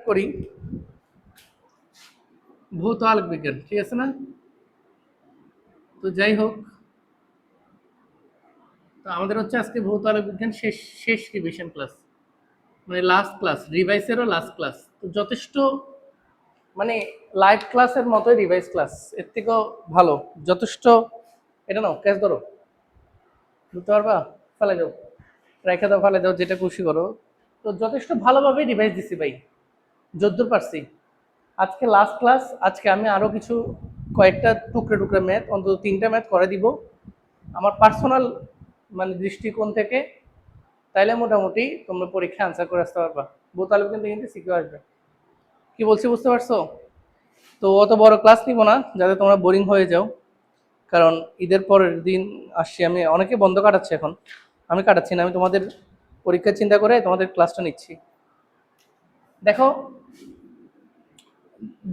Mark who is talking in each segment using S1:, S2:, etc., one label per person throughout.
S1: করি ভৌত আলোক বিজ্ঞান, ঠিক আছে না? তো যাই হোক, তো আমাদের হচ্ছে আজকে ভৌত আলোক বিজ্ঞান শেষ শেষ রিভিশন ক্লাস, মানে লাস্ট ক্লাস, রিভাইসেরও লাস্ট ক্লাস। তো যথেষ্ট মানে লাইভ ক্লাসের মতোই রিভাইস ক্লাস, এর থেকেও ভালো যথেষ্ট। এটা নাও, ক্যাচ ধরো, বুঝতে পারবা? ফেলে যাও, রেখে দাও, ফেলে দাও, যেটা খুশি করো। তো যথেষ্ট ভালোভাবে রিভাইস দিছি ভাই, যদ্দূর পারছি। আজকে লাস্ট ক্লাস, আজকে আমি আরও কিছু কয়েকটা টুকরে টুকরে ম্যাথ, অন্তত 3টা ম্যাথ করে দিব আমার পার্সোনাল মানে দৃষ্টিকোণ থেকে। তাইলে মোটামুটি তোমরা পরীক্ষা আনসার করে আসতে পারবা, বোতালে কিন্তু শিখে আসবে। কি বলছি বুঝতে পারছো? তো অত বড় ক্লাস নিব না যাতে তোমরা বোরিং হয়ে যাও, কারণ ঈদের পরের দিন আসছি আমি। অনেকে বন্ধ কাটাচ্ছে এখন, আমি কাটাচ্ছি না, আমি তোমাদের পরীক্ষার চিন্তা করে তোমাদের ক্লাসটা নিচ্ছি। দেখো,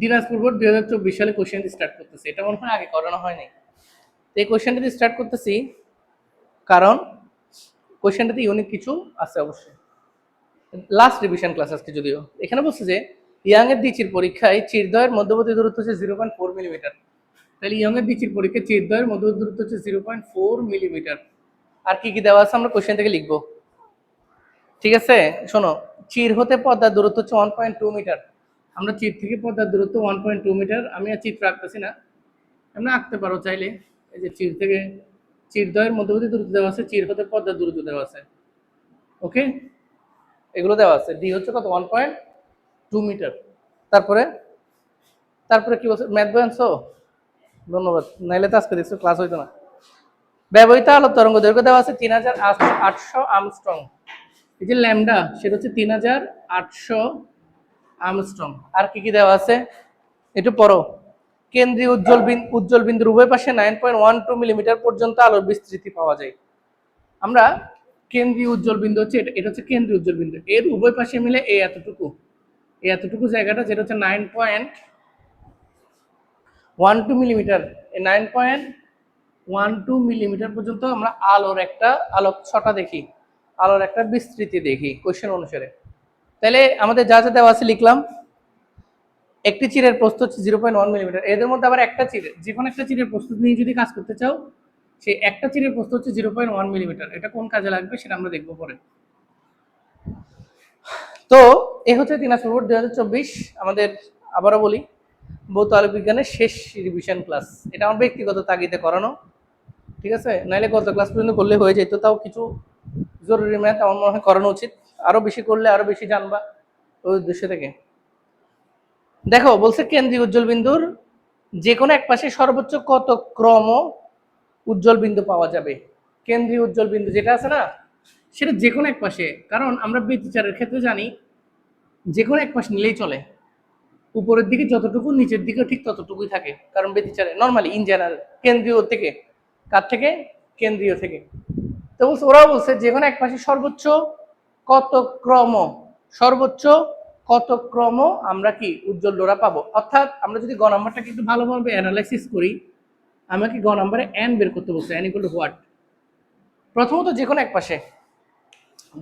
S1: দিনাজপুর বোর্ড 2024 সালে কোশ্চেন স্টার্ট করতেছে, এটা মনে হয় আগে করানো হয়নি। তো এই কোশ্চেনটা দিয়ে স্টার্ট করতেছি কারণ কোশ্চেনটাতে ইউনিক কিছু আছে অবশ্যই। লাস্ট রিভিশন ক্লাস আজকে, যদিও এখানে বলছে যে ইয়াং এর দ্বিচির পরীক্ষায় চিরদ্বয়ের মধ্যবর্তী দূরত্ব হচ্ছে 0.4 মিলিমিটার। তাহলে ইয়ং এর দ্বিচির পরীক্ষায় চিরদ্বয়ের মধ্যবর্তী দূরত্ব হচ্ছে 0.4 মিলিমিটার। আর কি কি দেওয়া আছে আমরা কোশ্চেন থেকে লিখবো, ঠিক আছে? শোনো, চির হতে পদ্মার দূরত্ব হচ্ছে 1.2 মিটার। আমরা চির থেকে পদ্মার দূরত্ব 1.2 মিটার। আমি আর চিত্র আঁকতেছি না, আমরা আঁকতে পারো চাইলে। এই যে চির থেকে চিরদ্বয়ের মধ্যবর্তী দূরত্ব দেওয়া আছে, চির হতে পদ্মার দূরত্ব দেওয়া আছে, ওকে, এগুলো দেওয়া আছে। ডি হচ্ছে কত? 1.2 মিটার। তারপরে তারপরে কি বলছে? ম্যাথ বই আনছো? ধন্যবাদ, নাইলে তো আজকে দেখছো ক্লাস হইতো না। ব্যবহৃত আলোক তরঙ্গ দৈর্ঘ্য দেওয়া আছে 3800 আমস্ট্রং। এই যে ল্যামডা, সেটা হচ্ছে 3800 আমস্ট্রং। আর কি কি দেওয়া আছে একটু পড়ো। কেন্দ্রীয় উজ্জ্বল বিন্দুর উভয় পাশে 9.12 মিলিমিটার পর্যন্ত আলোর বিস্তৃতি পাওয়া যায়। আমরা কেন্দ্রীয় উজ্জ্বল বিন্দু হচ্ছে এটা হচ্ছে কেন্দ্রীয় উজ্জ্বল বিন্দু, এর উভয় পাশে মিলে এই এতটুকু জায়গাটা, যেটা হচ্ছে 9.12 মিলিমিটার। এই 9.12 মিলিমিটার পর্যন্ত আমরা আলোক ছটা দেখি, আলোর একটা বিস্তৃতি দেখি কোশ্চেন অনুসারে। তাহলে আমাদের যা যা দেওয়া আছে লিখলাম। একটি চিরের প্রস্থ হচ্ছে 0.1 মিলিমিটার। এদের মধ্যে আবার একটা চিরের, যে কোনো একটা চিরের প্রস্থ নিয়ে যদি কাজ করতে চাও, সেই একটা চিরের প্রস্থ হচ্ছে 0.1 মিলিমিটার। এটা কোন কাজে লাগবে সেটা আমরা দেখবো পরে। তো এই হচ্ছে দিনাজপুর বোর্ড 2024 আমাদের, আবারও বলি, ভৌত আলোক বিজ্ঞানের শেষ রিভিশন ক্লাস। এটা আমার ব্যক্তিগত তাগিদে করানো, ঠিক আছে? নাইলে গত ক্লাস পর্যন্ত করলে হয়ে যেত। তাও কিছু জরুরি ম্যাথ আমার মনে হয় করানো উচিত, আরো বেশি করলে আরো বেশি জানবা ওই উদ্দেশ্য থেকে। দেখো বলছে কেন্দ্রীয় উজ্জ্বল বিন্দুর যে কোনো এক পাশে সর্বোচ্চ কত ক্রম উজ্জ্বল বিন্দু পাওয়া যাবে। কেন্দ্রীয় উজ্জ্বল বিন্দু যেটা আছে না, সেটা যে কোনো এক পাশে, কারণ আমরা ব্যতিচারের ক্ষেত্রে জানি যে কোনো এক পাশ নিলেই চলে, উপরের দিকে যতটুকু নিচের দিকে ঠিক ততটুকুই থাকে, কারণ ব্যতিচারে নর্মালি ইন জেনারেল কেন্দ্রীয় থেকে, কার থেকে? কেন্দ্রীয় থেকে। তো ওরাও বলছে যে কোনো এক পাশে সর্বোচ্চ কত ক্রম, সর্বোচ্চ কত ক্রম আমরা কি উজ্জ্বল ডোরা পাবো। অর্থাৎ আমরা যদি গ নাম্বারটাকে একটু ভালোভাবে অ্যানালাইসিস করি, আমাকে গ নাম্বারে এন বের করতে বলছে, এন ইকুয়াল টু হোয়াট। প্রথমত যে কোনো এক পাশে,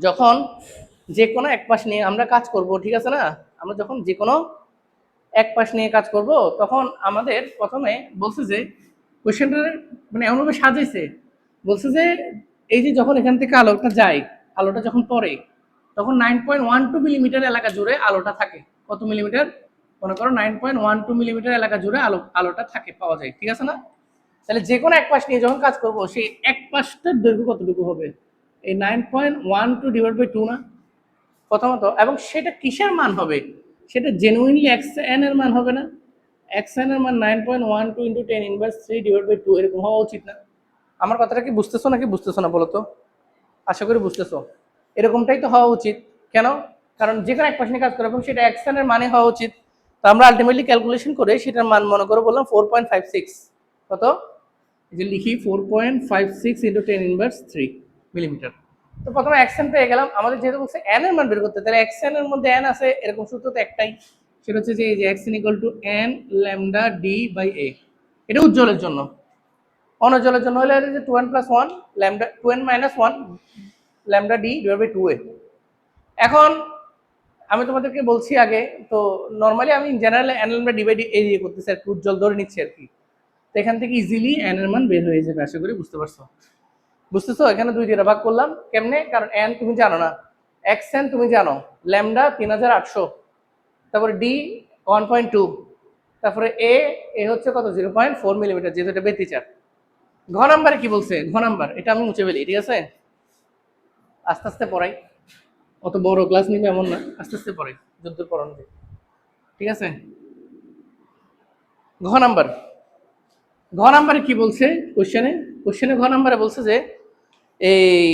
S1: যখন যে কোনো এক পাশ নিয়ে আমরা কাজ করব, ঠিক আছে না? আমরা যখন যে কোনো এক পাশ নিয়ে কাজ করব, তখন আমাদের প্রথমে বলছে যে কোশ্চেনটা মানে এমনভাবে সাজাইছে, বলছে যে এই যে যখন এখান থেকে আলোটা যায়, আলোটা যখন পড়ে, তখন 9.12 মিলিমিটার এলাকা জুড়ে আলোটা থাকে। কত মিলিমিটার? মনে করো 9.12 মিলিমিটার এলাকা জুড়ে আলোটা থাকে, পাওয়া যায়, ঠিক আছে না? তাহলে যে কোনো এক পাশ নিয়ে যখন কাজ করবো, সেই এক পাশটার দৈর্ঘ্য কতটুকু হবে? এই 9.12 ডিভাইড বাই 2 না প্রথমত। এবং সেটা কিসের মান হবে? সেটা জেনুইনলি এক্স এন এর মান হবে না? এক্স এন এর মান 9.12 ইন্টু 10⁻³ ডিভাইড বাই 2 এরকম হওয়া উচিত না? আমার কথাটা কি বুঝতেছো নাকি বুঝতেছো না বলো তো? আশা করি বুঝতেছো। এরকমটাই তো হওয়া উচিত। কেন? কারণ যে কোনো এক পাশ নিয়ে কাজ করে এবং সেটা এক্স এন এর মানে হওয়া উচিত। তো আমরা আলটিমেটলি ক্যালকুলেশন করে সেটার মান মনে করে বললাম 4.56। কত? যে লিখি 4.56 ইন্টু 10⁻³ মিলিমিটার। তো প্রথমে এক্স এন পেয়ে গেলাম। আমাদের যেহেতু বলছে এন এর মান বের করতে, তাহলে এক্স এন এর মধ্যে এন আছে, এরকম সূত্র তো একটাই, সেটা হচ্ছে যে এই যে X N equal to N lambda D by A. এটা উজ্জ্বলের জন্য। অনুজ্জ্বলের জন্য হলে যে 2n + 1 lambda 2n - 1 lambda D divide by 2a। এখন আমি তোমাদেরকে বলছি আগে, তো নর্মালি আমি জেনারেল এন আমরা ডিভাইড এরিয়া করতেছি আর কি, উজ্জ্বল ধরে নিচ্ছি আর কি। তো এখান থেকে ইজিলি এন এর মান বের হয়ে যাবে, আশা করি বুঝতে পারছো। বুঝতেছো? এখানে দুই দিয়ে ভাগ করলাম কেমনে, কারণ এন তুমি জানো না, এক্স এন তুমি জানো, ল্যামডা 3800, তারপরে ডি 1.2, তারপরে এ এ হচ্ছে কত 0.4 মিলিমিটার, যেহেতু এটা ব্যতিচার। ঘ নাম্বারে কি বলছে? ঘ নাম্বার এটা আমি মুছে ফেলি, ঠিক আছে? আস্তে আস্তে পড়াই, অত বড় ক্লাস নিবে এমন না, আস্তে আস্তে পড়াই, যদ্দূর পড়ানো যায়, ঠিক আছে? ঘ নাম্বার, ঘ নাম্বারে কি বলছে কোশ্চেনে ঘ নাম্বারে বলছে যে এই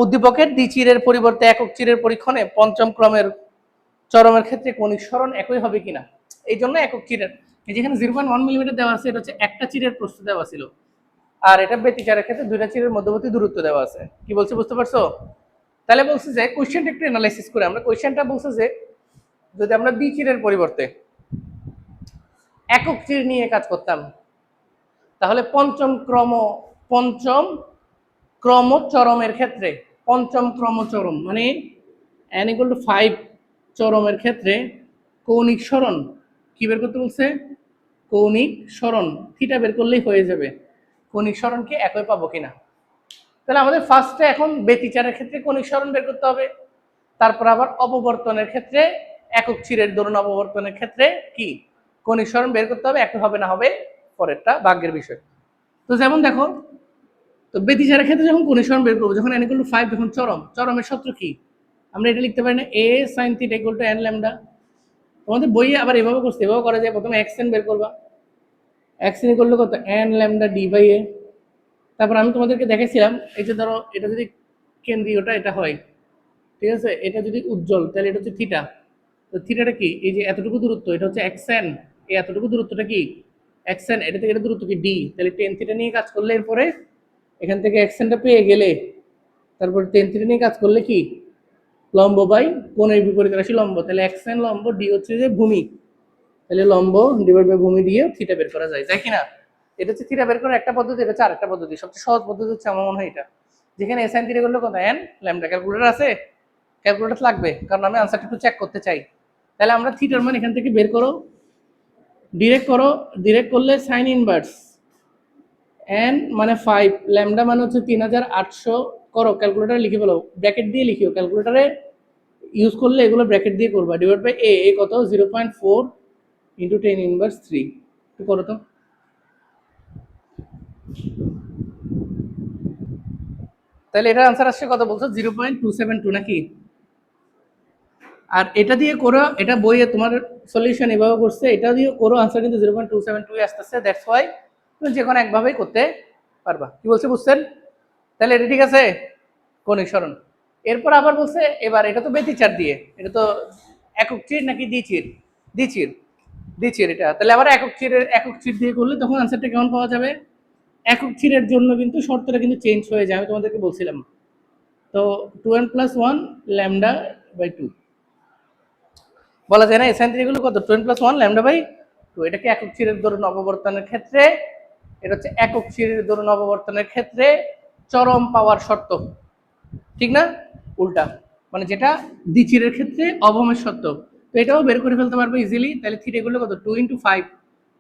S1: উদ্দীপকের দ্বিচিরের পরিবর্তে একক চিরের পরীক্ষণে পঞ্চম ক্রমের চরমের ক্ষেত্রে কণিক সরণ একই হবে কিনা। এই জন্য একক চিরের, যেখানে 0.1 মিলিমিটার দেওয়া আছে, এটা হচ্ছে একটা চিরের প্রস্থ দেওয়া ছিল, আর এটা ব্যতিচারের ক্ষেত্রে দুইটা চিরের মধ্যবর্তী দূরত্ব দেওয়া আছে। কি বলছে বুঝতে পারছো? তাহলে বলছে যে কোশ্চেনটা একটু অ্যানালাইসিস করে আমরা, কোশ্চেনটা বলছে যে যদি আমরা দ্বিচিরের পরিবর্তে একক চির নিয়ে কাজ করতাম, তাহলে পঞ্চম ক্রমচরমের ক্ষেত্রে, পঞ্চম ক্রমচরম মানে n = 5 চরমের ক্ষেত্রে কৌণিক সরণ কি বের করতে বলছে? কৌণিক সরণ থিটা বের করলেই হয়ে যাবে, কৌণিক সরণকে একই পাবো কিনা। তাহলে আমাদের ফার্স্টে এখন ব্যতিচারের ক্ষেত্রে কৌণিক সরণ বের করতে হবে, তারপর আবার অপবর্তনের ক্ষেত্রে একক চিরের ধরুন অপবর্তনের ক্ষেত্রে কি কৌণিক সরণ বের করতে হবে, একই হবে না হবে পরেরটা ভাগ্যের বিষয়। তো যেমন দেখো, তো ব্যতিচারের ক্ষেত্রে যখন কৌণিক সরণ বের করবো, যখন n = 5, যখন চরমের সূত্র কি, আমরা এটা লিখতে পারি না a sin θ = n ল্যামডা। তোমাদের বইয়ে আবার এভাবে করছে, এভাবে করা যায়, প্রথমে xn বের করবা, xn = কত n ল্যামডা d/a। তারপর আমি তোমাদেরকে দেখেছিলাম, এই যে ধরো এটা যদি কেন্দ্রীয়টা এটা হয়, ঠিক আছে, এটা যদি উজ্জ্বল তাহলে এটা হচ্ছে থিটা, তো থিটাটা কি, এই যে এতটুকু দূরত্ব এটা হচ্ছে xn, এই এতটুকু দূরত্বটা কি xn, এটা থেকে এটা দূরত্ব কি d, তাহলে tan থিটা নিয়ে কাজ করলে এরপরে এখান থেকে xnটা পেয়ে গেলে তারপর tan থিটা নিয়ে কাজ করলে কি লম্ব বাই কোণের বিপরীত রাশি লম্ব, তাহলে xn লম্ব d হচ্ছে যে ভূমি, তাহলে লম্ব ডিভাইড বাই ভূমি দিয়ে থিটা বের করা যায়, যায় কিনা? এটা হচ্ছে থিটা বের করার একটা পদ্ধতি, এটা হচ্ছে আরেকটা পদ্ধতি, সবচেয়ে সহজ পদ্ধতি হচ্ছে আমার মনে হয় এটা, যেখানে sin থিটা করলে কত n ল্যামডা। ক্যালকুলেটর আছে? ক্যালকুলেটর লাগবে, কারণ আমি আনসারটা একটু চেক করতে চাই। তাহলে আমরা থিটার মান এখান থেকে বের করো, ডিরেক্ট করলে সাইন ইনভার্স n মানে 5, ল্যামডা মানে হচ্ছে 3800, করো ক্যালকুলেটরে লিখে ফেলো, ব্র্যাকেট দিয়ে লিখিও, ক্যালকুলেটরে ইউজ করলে এগুলো ব্র্যাকেট দিয়ে করবা, ডিভাইড বাই a কত 0.4 ইন্টু 10⁻³ একটু করো তো। তাহলে এটার আনসার আসছে কত বলছো? 0.272 নাকি? আর এটা দিয়ে করো, এটা বইয়ে তোমার সলিউশন এভাবে করছে, এটা দিয়ে করো, আনসার কিন্তু 0.272 আসতেছে। দ্যাটস ওয়াই তুমি যে কোনো একভাবেই করতে পারবা। কি বলছে বুঝছেন? তাহলে এটা ঠিক আছে, কৌণিক সরণ। এরপর আবার বলছে, এবার এটা তো ব্যতিচার দিয়ে, এটা তো একক চির নাকি দ্বিচির? দ্বিচির, দ্বিচির এটা। তাহলে আবার একক চির দিয়ে করলে তখন আনসারটা কেমন পাওয়া যাবে? একক চিরের জন্য কিন্তু শর্তটা কিন্তু চেঞ্জ হয়ে যায়, আমি তোমাদেরকে বলছিলাম। তো 2n + 1 λ/2 বলা যায় না, এসাইন গুলো কত 2n + 1 λ/2। এটাকে একক চিরের দরুন অপবর্তনের ক্ষেত্রে, এটা হচ্ছে একক চিরের দরুন অপবর্তনের ক্ষেত্রে চরম পাওয়ার শর্ত, ঠিক না? উল্টা মানে যেটা দ্বিচিরের ক্ষেত্রে অবমের শর্ত। তো এটাও বের করে ফেলতে পারবো ইজিলি। তাহলে থিটা গুলো কত 2 × 5,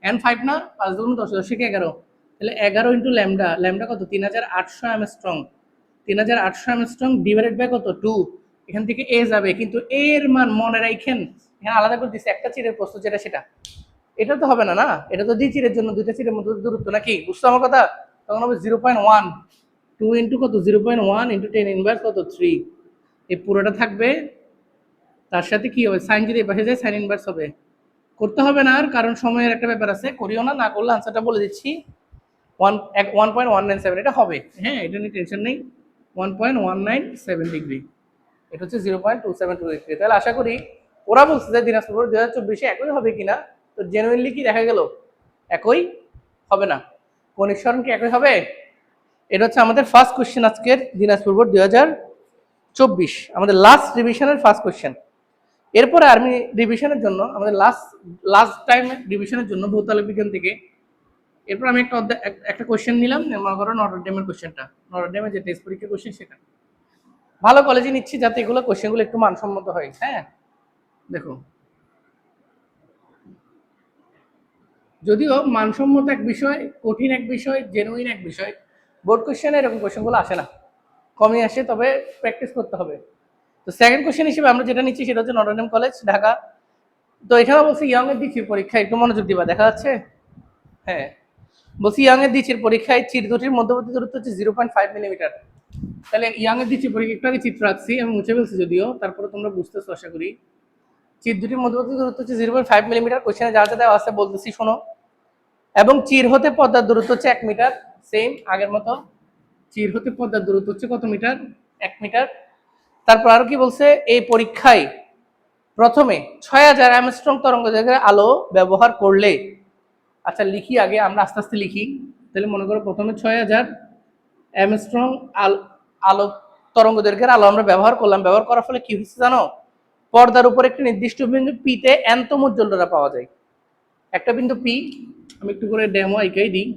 S1: n 5 না, 5 × 10 10 = 11, তাহলে 11 × ল্যামডা, ল্যামডা কত 3800 অ্যামস্ট্রং, 3800 অ্যামস্ট্রং ডিভাইডেড বাই কত 2, এখান থেকে এ যাবে, কিন্তু এ এর মান মনে রাখেন এখানে আলাদা করে দিচ্ছে, একটা চিরের প্রস্থ যেটা সেটা, এটা তো হবে না, না এটা তো দ্বিচিরের জন্য দুইটা চিরের মধ্যে দূরত্ব নাকি, বুঝছো আমার কথা? তখন হবে 0.1, 2 ইন্টু কত 0.1 ইন্টু 10⁻³ কত 3, এই পুরোটা থাকবে, তার সাথে কি হবে সাইন যদি পাশে যায় সাইন ইনভার্স হবে। করতে হবে না আর, কারণ সময়ের একটা ব্যাপার আছে, করিও না, না করলে আনসারটা বলে দিচ্ছি 1.197, এটা হবে, হ্যাঁ এটা নিয়ে টেনশন নেই, 1.197 ডিগ্রি, এটা হচ্ছে 0.272 ডিগ্রি। তাহলে আশা করি ওরা বলছে যে দিনাজপুর 2024 একই হবে কিনা, তো জেনুইনলি কি দেখা গেল একই হবে না, কৌণিক সরণ কি একই হবে? এটা হচ্ছে আমাদের ফার্স্ট কোশ্চেন আজকের দিনাজপুর বোর্ড 2024, আমাদের লাস্ট রিভিশনের ফার্স্ট কোশ্চেন। এরপরে আর্মি রিভিশনের জন্য আমাদের লাস্ট টাইম রিভিশনের জন্য ভৌতালিক বিজ্ঞান থেকে, এরপর আমি একটা কোশ্চেন নিলাম, মনে করো নটরডেমের কোশ্চেনটা, নটরডেমের যে টেস্ট পরীক্ষার কোশ্চেন সেটা। ভালো কলেজে নিচ্ছি যাতে এগুলো কোশ্চেনগুলো একটু মানসম্মত হয়। হ্যাঁ, দেখো যদিও মানসম্মত এক বিষয়, কঠিন এক বিষয়, জেনুইন এক বিষয়, বোর্ড কোশ্চেনে এরকম কোশ্চেনগুলো আসে না, কমই আসে, তবে প্র্যাকটিস করতে হবে। তো সেকেন্ড কোশ্চেন হিসেবে আমরা যেটা নিচ্ছি সেটা হচ্ছে নটরডেম কলেজ ঢাকা। তো এখানে বলছি ইয়ং এর দিচ্ছির পরীক্ষা, একটু মনোযোগ দিবা, দেখা যাচ্ছে? হ্যাঁ, বলছি ইয়াং এর দিচ্ছির পরীক্ষায় চির দুটির মধ্যবর্তী দূরত্ব হচ্ছে 0.5 মিলিমিটার। তাহলে ইয়াং এর দিচ্ছির পরীক্ষা একটু আগে চিত্র রাখছি, আমি মুছে ফেলছি যদিও, তারপরে তোমরা বুঝতেছো আশা করি। চির দুটির মধ্যবর্তী দূরত্ব হচ্ছে 0.5 মিলিমিটার, কোশ্চেনে যা যা দেওয়া আছে বলতেছি শোনো। এবং চির হতে পদ্মার দূরত্ব হচ্ছে 1 মিটার, সেম আগের মতো। চির হতে পদ্মার দূরত্ব হচ্ছে কত মিটার? 1 মিটার। তারপর আরো কি বলছে, এই পরীক্ষায় প্রথমে 6000 অ্যামস্ট্রং তরঙ্গদৈর্ঘ্যের আলো ব্যবহার করলে, আচ্ছা লিখি আগে, আমরা আস্তে আস্তে লিখি। তাহলে মনে করো প্রথমে 6000 অ্যামস্ট্রং আলো তরঙ্গদৈর্ঘ্যের আলো আমরা ব্যবহার করলাম, ব্যবহার করার ফলে কি হচ্ছে জানো? পর্দার উপর একটি নির্দিষ্ট বিন্দু পিতে এনতম উজ্জ্বলতা পাওয়া যায়। একটা বিন্দু পি, আমি একটু করে ডেমো আইকাই দিই।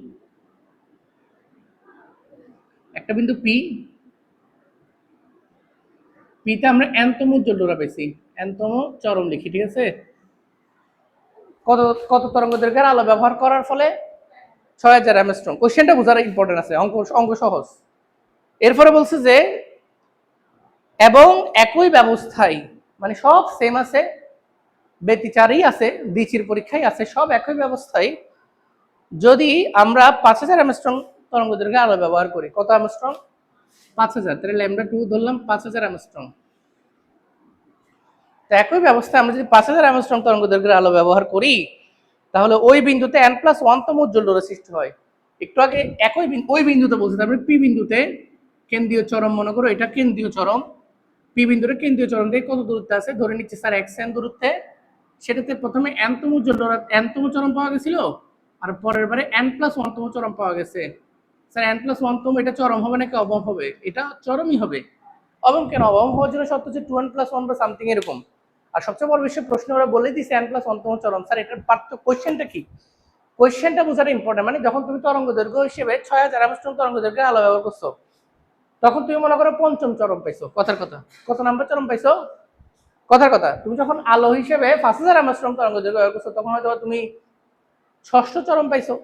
S1: একটা বিন্দু পি, পিতে আমরা এনতম উজ্জ্বলতা পেয়েছি, এনতম চরম লিখি, ঠিক আছে? কত কত তরঙ্গদৈর্ঘ্যের আলো ব্যবহার করার ফলে? 6000 অ্যামস্ট্রং। কোশ্চেনটা বোঝার ইম্পর্টেন্ট আছে, অঙ্ক অঙ্ক সহজ। এরপরে বলছে যে এবং একই ব্যবস্থায়, মানে সব সেম আছে, ব্যতিচারই আছে, দিচির পরীক্ষায় আছে, সব একই ব্যবস্থায় যদি আমরা 5000 অ্যামস্ট্রং তরঙ্গদৈর্ঘ্যে আলো ব্যবহার করি। কত অ্যামস্ট্রং? 5000। তাহলে ল্যামডা 2 ধরলাম 5000 অ্যামস্ট্রং। তো একই ব্যবস্থায় আমরা যদি 5000 অ্যামস্ট্রং তরঙ্গদৈর্ঘ্যের আলো ব্যবহার করি, তাহলে ওই বিন্দুতে n+1 তম উজ্জ্বলতা সৃষ্টি হয়। একটু আগে একই ওই বিন্দুতে বলছে, তারপরে পি বিন্দুতে কেন্দ্রীয় চরম, মনে করো এটা কেন্দ্রীয় চরম, পি বিন্দুতে কেন্দ্রীয় চরম থেকে কত দূরত্বে আছে ধরে নিচ্ছি স্যার xn দূরত্বে, সেটাতে প্রথমে nতম উজ্জ্বলতা nতম চরম পাওয়া গেছিল, আর পরের বারে n+1 তম চরম পাওয়া গেছে। স্যার n+1 তম এটা চরম হবে নাকি অবম হবে? এটা চরমই হবে। অবম কেন? অবম হওয়ার জন্য শর্ত হচ্ছে 2n+1 বা সামথিং এরকম। আর সবচেয়ে বড় বিষয়, প্রশ্ন ওরা বলেই দিচ্ছে n+1 তম চরম। স্যার এটার পার্থক্য, কোশ্চেনটা কি? কোশ্চেনটা বোঝাটা ইম্পর্টেন্ট। মানে যখন তুমি তরঙ্গ দৈর্ঘ্য হিসেবে 6000 অ্যামস্ট্রং তরঙ্গ দৈর্ঘ্যের আলো ব্যবহার করছো, তখন তুমি মনে করো পঞ্চম চরম পাইছো, কথার কথা। কত নাম্বার চরম পাইছো? কথার কথা। তুমি যখন আলো হিসেবে 5000 অ্যামস্ট্রং তরঙ্গ দৈর্ঘ্য ব্যবহার করছো, তখন হয়তো তুমি ষষ্ঠ চরম পাইছো,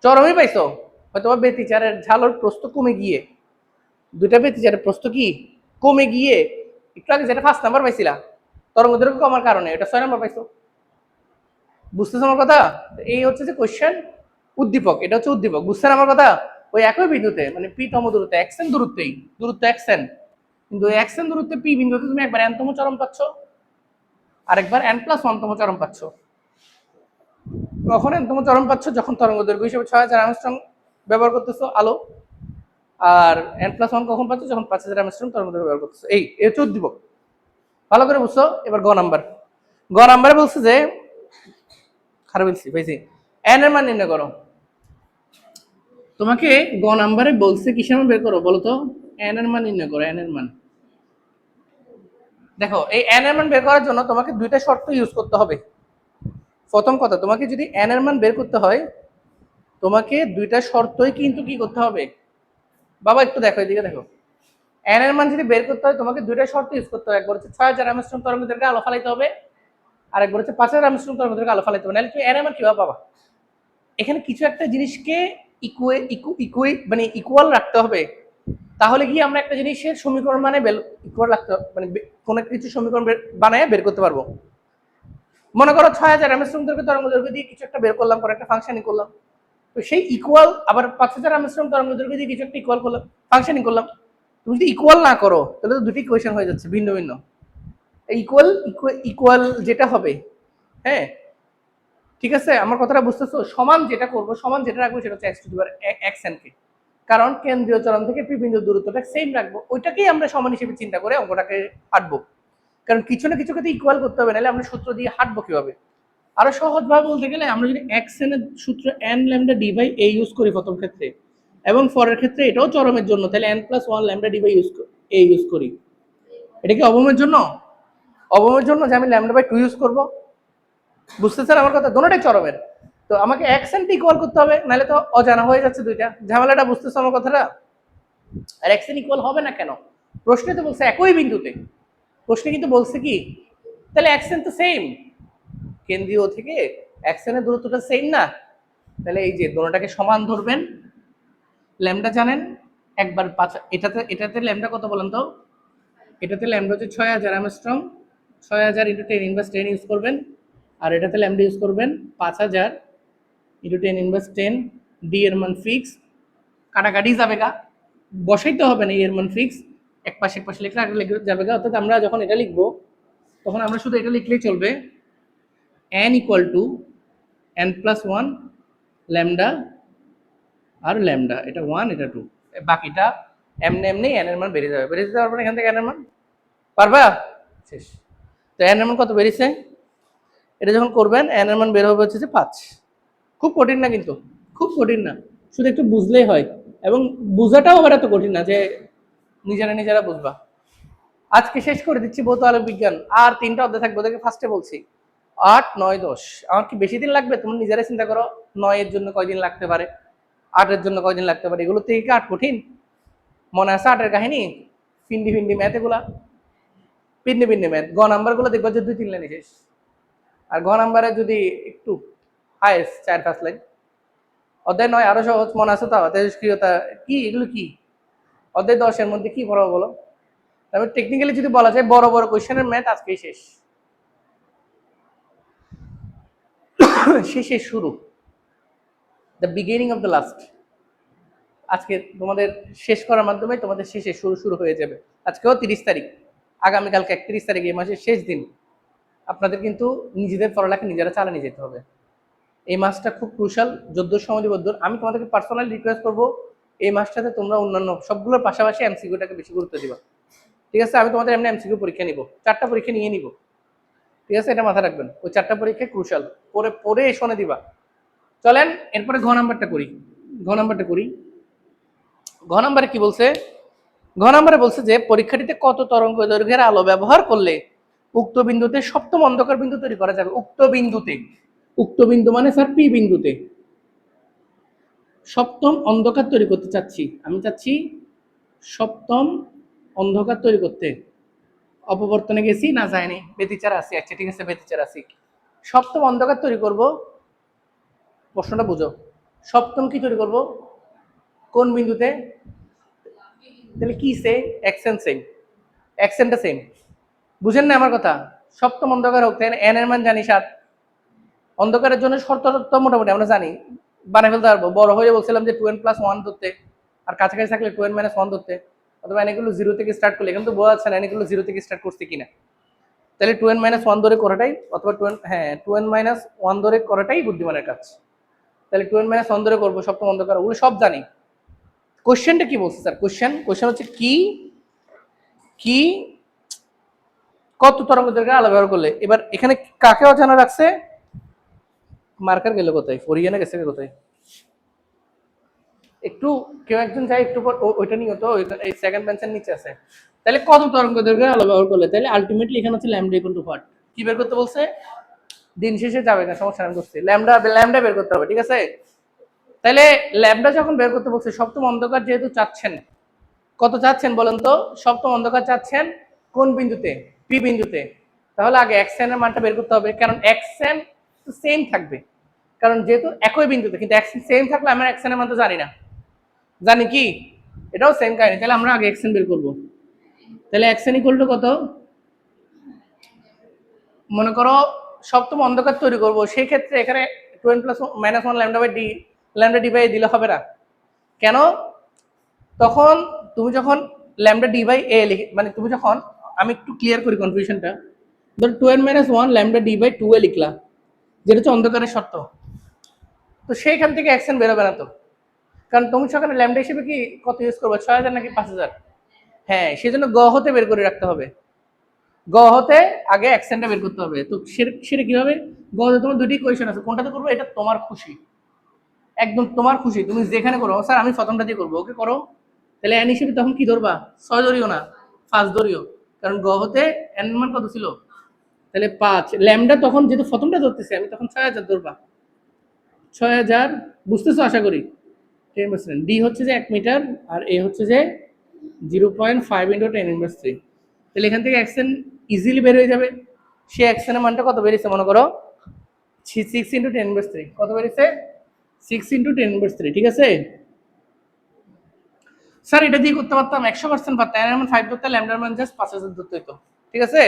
S1: চরমই পাইছো। হয়তো ব্যতিচারের ঝালর প্রস্থ কমে গিয়ে, দুইটা ব্যতিচারের প্রস্থ কি কমে গিয়ে, একটু আগে যেটা 5 নাম্বার পাইছিলা তরঙ্গ দৈর্ঘ্য কমার কারণে, এটা 6 নাম্বার পাইছো। বুঝতেছো আমার কথা? এই হচ্ছে যে কোশ্চেন উদ্দীপক, এটা হচ্ছে উদ্দীপক। বুঝছেন আমার কথা? ওই একই বিন্দুতে, মানে পি তম দূরত্বে, xn দূরত্বেই, দূরত্ব xn, কিন্তু xn দূরত্বে পি বিন্দুতে তুমি একবার n তম চরম পাচ্ছ, আরেকবার n+1 তম চরম পাচ্ছ। কখন n তম চরম পাচ্ছ? যখন তরঙ্গ দৈর্ঘ্য হিসেবে 6000 অ্যামস্ট্রং ব্যবহার করতেছো আলো। আর n+1 কখন পাচ্ছ? যখন 5000 অ্যামস্ট্রং তরঙ্গ দৈর্ঘ্য ব্যবহার করতেছো। এই হচ্ছে উদ্দীপক, ভালো করে বুঝছো। এবার গ নাম্বার, গ নাম্বারে বলছে যে, খারাপ বলছি পাইছি, n এর মান নির্ণয় করো। তোমাকে গ নাম্বারে বলছে কিসের মান বের করো বলো তো? n এর মান নির্ণয় করো, n এর মান। দেখো এই n এর মান বের করার জন্য তোমাকে দুইটা শর্ত ইউজ করতে হবে। প্রথম কথা, তোমাকে যদি n এর মান বের করতে হয়, তোমাকে দুইটা শর্তই কিন্তু কি করতে হবে বাবা, একটু দেখো এদিকে দেখো। n এর মান যদি বের করতে হয়, তোমাকে দুইটা শর্ত ইউজ করতে হবে। একবার হচ্ছে 6000 অ্যামস্ট্রং তরঙ্গ দৈর্ঘ্যে আলো ফালাইতে হবে, আর একবার হচ্ছে 5000 অ্যামস্ট্রং তরঙ্গ দৈর্ঘ্যে আলো ফালাইতে হবে। নাহলে তুমি n এর মান কিভাবে পাবা? এখানে কিছু একটা জিনিসকে মানে ইকুয়াল রাখতে হবে, তাহলে কি আমরা একটা জিনিসের সমীকরণ মানে ইকুয়াল রাখতে, মানে কোন কিছু সমীকরণ বানায় বের করতে পারবো। মনে করো 6000 অ্যামস্ট্রং তরঙ্গ দৈর্ঘ্য দিয়ে কিছু একটা বের করলাম, করে একটা ফাংশনই করলাম, তো সেই ইকুয়াল আবার 5000 অ্যামস্ট্রং তরঙ্গ দৈর্ঘ্য দিয়ে কিছু একটা ইকুয়াল করলাম, ফাংশনই করলাম। তুমি যদি ইকুয়াল না করো, তাহলে তো দুটি ইকুয়েশন হয়ে যাচ্ছে ভিন্ন ভিন্ন। ইকুয়াল ইকুয়াল যেটা হবে, হ্যাঁ ঠিক আছে, আমার কথাটা বুঝতেছো? সমান যেটা করবো, সমান যেটা রাখবো সেটা হচ্ছে xn কে, কারণ কেন্দ্রীয় চরম থেকে পি বিন্দুর দূরত্বটা সেম রাখবো, ওইটাকেই আমরা সমান হিসেবে চিন্তা করে অঙ্কটাকে হাঁটবো। কারণ কিছু না কিছুকে তো ইকুয়াল করতে হবে, নাহলে আমরা সূত্র দিয়ে হাঁটবো কিভাবে? আরো সহজভাবে বলতে গেলে, আমরা যদি xn এর সূত্র n lambda D by a use করি প্রথম ক্ষেত্রে, এবং পরের ক্ষেত্রে এটাও চরমের জন্য, তাহলে n+1 lambda D by a use করি। এটা কি অবমের জন্য? অবমের জন্য যে আমি ল্যামডা বাই 2 ইউজ করবো। বুঝতেছেন আমার কথা? দুটোটাই চরমের। তো আমাকে xn টি ইকুয়াল করতে হবে, নাহলে তো অজানা হয়ে যাচ্ছে দুইটা। ঝামেলাটা বুঝতেছো আমার কথাটা? আর xn ইকুয়াল হবে না কেন? প্রশ্নে তো বলছে একই বিন্দুতে, প্রশ্নে কিন্তু বলছে কি, তাহলে অ্যাকশন তো সেম, কেন্দ্রীয় থেকে অ্যাকশনের দূরত্বটা সেম না, তাহলে এই যে দোনোটাকে সমান ধরবেন। ল্যামডা জানেন একবার 5, এটাতে ল্যামডা কত বলেন তো, এটাতে ল্যামডা হচ্ছে 6000 অ্যামস্ট্রং, 6000 ইন্টু 10 ইনভার্স 10 ইউজ করবেন, আর এটাতে ল্যামডা ইউজ করবেন 5000 ইন্টু 10 ইনভার্স 10। ডি এর মান ফিক্স, কাটাকাটি যাবে গা, বসাইতে হবে না, এর মান ফিক্স, এক পাশে লিখলে আগে লিখে যাবে গা। অর্থাৎ আমরা যখন এটা লিখবো তখন আমরা শুধু এটা লিখলেই চলবে, n equal to n plus 1 lambda আর ল্যামডা, এটা 1 এটা 2, বাকিটা এমনি এমনি n এর মান বেড়ে যাবে, বেড়ে যেতে পারবে না এখান থেকে n এর মান, পারবা? শেষ। তো n এর মান কত বেরিয়েছে, এটা যখন করবেন n এর মান বের হবে হচ্ছে যে 5। খুব কঠিন না কিন্তু, খুব কঠিন না, শুধু একটু বুঝলেই হয়, এবং বোঝাটাও আবার এত কঠিন না যে নিজেরা বুঝবা। আজকে শেষ করে দিচ্ছি ভৌত আলোক বিজ্ঞান, আর 3টা অধ্যায় থাকবে, ওদেরকে ফার্স্টে বলছি 8, 9, 10। আমার কি বেশি দিন লাগবে? তোমরা নিজেরাই চিন্তা করো, 9 এর জন্য কয়দিন লাগতে পারে, 8 এর জন্য কয়দিন লাগতে পারে, এগুলো থেকে কি 8 কঠিন? মনে আছে 8 এর কাহিনী, ফিন্ডি ম্যাথ, এগুলা পিন্ডি ম্যাথ, গ নাম্বার গুলো দেখবা যে 2-3 লাইনে শেষ, আর গ নাম্বারে যদি একটু হাইস্ট 4-5 লাইন। অধ্যায় 9 আরো সহজ, মনে আছে তো, তেজস্ক্রিয়তা কি, এগুলো কি? অধ্যায় 10 এর মধ্যে কি পড়াবো বলো? তবে টেকনিক্যালি যদি বলা যায় বড় বড় কোশ্চেনের ম্যাথ আজকেই শেষ, শেষের শুরু, the beginning of the last. আজকে তোমাদের শেষ করার মাধ্যমে তোমাদের শেষের শুরু হয়ে যাবে। আজকেও 30 তারিখ, আগামীকালকে 31 তারিখ, এই মাসের শেষ দিন। আপনাদের কিন্তু নিজেদের পড়ালেখা নিজেরা চালিয়ে যেতে হবে। এই মাসটা খুব ক্রুশাল, 14 সমাধিবদ্ধ। আমি তোমাদেরকে পার্সোনালি রিকোয়েস্ট করবো, এই মাসটাতে তোমরা অন্যান্য সবগুলোর পাশাপাশি এমসিকিউটাকে বেশি গুরুত্ব দিবা, ঠিক আছে? আমি তোমাদের এমনি এমসিকিউ পরীক্ষা নিব, 4টা পরীক্ষা নিয়ে নিব, ঠিক আছে? এটা মাথায় রাখবেন, ওই 4টা পরীক্ষা ক্রুশাল, পরে শোনে দিবা। চলেন এরপরে ঘ নাম্বারটা করি। ঘ নাম্বারে কি বলছে? ঘ নাম্বারে বলছে যে পরীক্ষাটিতে কত তরঙ্গ দৈর্ঘ্যের আলো ব্যবহার করলে উক্ত বিন্দুতে সপ্তম অন্ধকার বিন্দু তৈরি করা যাবে। উক্ত বিন্দু মানে স্যার পি বিন্দুতে সপ্তম অন্ধকার তৈরি করতে চাচ্ছি, আমি চাচ্ছি সপ্তম অন্ধকার তৈরি করতে। অপবর্তনে গেছি না যায়নি, ব্যতিচার আছি, আচ্ছা ঠিক আছে ব্যতিচার আছি। সপ্তম অন্ধকার তৈরি করব, প্রশ্নটা বুঝো, সপ্তম কি তৈরি করব, কোন বিন্দুতে? তাহলে কি সেম? অ্যাকশনটা সেম, বুঝেন না আমার কথা? সপ্তম অন্ধকার হোক, তাই এন এর মান জানি 7, অন্ধকারের জন্য শর্ত মোটামুটি আমরা জানি, বানিয়ে ফেলতে পারবো। বড় হয়ে বলছিলাম যে 2n+1 ধরতে, আর কাছাকাছি থাকলে 2n-1 ধরতে, অথবা এগুলো 0 থেকে স্টার্ট করলে, এখানে তো বোঝা যাচ্ছে না এগুলো 0 থেকে স্টার্ট করছে কিনা। তাহলে 2n-1 ধরে করাটাই, অথবা 2n-1 ধরে করাটাই বুদ্ধিমানের কাজ। তাহলে 2n-1 ধরে করবো সপ্তম অন্ধকার, ওগুলো সব জানি। কোশ্চেনটা কি বলছে স্যার? কোশ্চেন হচ্ছে কি কত তরঙ্গ দৈর্ঘ্যের আলো ব্যবহার করলে। এবার এখানে কাকে অজানা রাখছে? মার্কার গেল কোথায়, ফরিয়ানা গেছে কোথায়? একটু কেউ একজন যায় একটু পর, ওইটা নিয়ে তো এই সেকেন্ড বেঞ্চের নিচে আছে। তাহলে কত তরঙ্গ দৈর্ঘ্যের আলো ব্যবহার করলে, তাহলে আলটিমেটলি এখানে হচ্ছে ল্যামডা ইকুয়াল টু হোয়াট, কি বের করতে বলছে? দিন শেষে যাবে না, সমস্যা আমি করছি, ল্যামডা বের করতে হবে, ঠিক আছে? তাহলে ল্যামডা যখন বের করতে বলছে, সপ্তম অন্ধকার যেহেতু চাচ্ছেন, কত চাচ্ছেন বলেন তো? সপ্তম অন্ধকার চাচ্ছেন কোন বিন্দুতে? পি বিন্দুতে। তাহলে আগে এক্সএন এর মানটা বের করতে হবে, কারণ এক্সএন সেম থাকবে, কারণ যেহেতু একই বিন্দুতে, কিন্তু এক্সএন সেম থাকলে আমরা এক্সএন এর মান তো জানি না, জানি কি? এটাও সেম কাহিনী। তাহলে আমরা আগে এক্সএন বের করব। তাহলে এক্সএন ইকুয়াল টু কত? মনে করো সপ্তম অন্ধকার তৈরি করব, সেই ক্ষেত্রে এখানে 2n+-1 ল্যামডা ডি বাই দিলে হবে না। কেন? তখন তুমি যখন ল্যামডা ডি বাই এ লিখে, মানে তুমি যখন, আমি একটু ক্লিয়ার করি কনফিউশনটা, ধর 2n-1 ল্যামডা ডি বাই 2 এ লিখলা, যেটা হচ্ছে অন্ধকারের শর্ত, তো সেইখান থেকে অ্যাকশন বেরোবে না তো, কারণ তুমি সেখানে ল্যামডা হিসেবে কি কত ইউজ করবে, 6000 নাকি 5000? হ্যাঁ, সেই জন্য গ হতে বের করে রাখতে হবে, গ হতে আগে অ্যাকশনটা বের করতে হবে। তো সেটা কিভাবে? গ হতে তোমার দুটি কোয়েশন আছে, কোনটাতে করবো এটা তোমার খুশি, একদম তোমার খুশি, তুমি যেখানে করো। স্যার আমি প্রথমটা দিয়ে করবো, ওকে করো। তাহলে এন হিসেবে তখন কি ধরবা? 6 ধরিও না, 5 ধরিও, কারণ গ হতে এন মান কত ছিল? তাহলে 5। ল্যামডা তখন যেহেতু প্রথমটা ধরতেছি আমি, তখন 6000 ধরবা, 6000, বুঝতেছো আশা করি? ডি হচ্ছে যে 1 মিটার, আর এ হচ্ছে যে 0.5 ইন্টু 10⁻³ তাহলে এখান থেকে এক্সএন ইজিলি বের হয়ে যাবে। সে এক্সএনের মানটা কত বেরিয়েছে মনে করো 6 ইন্টু 10⁻³, কত বেরিয়েছে 6 ইন্টু 10⁻³, ঠিক আছে। স্যার এটা দিয়ে করতে পারতাম 100% পারতাম, এর মান 5 ধরতে ল্যামডার মান জাস্ট 5000 ধরতে হতো, ঠিক আছে।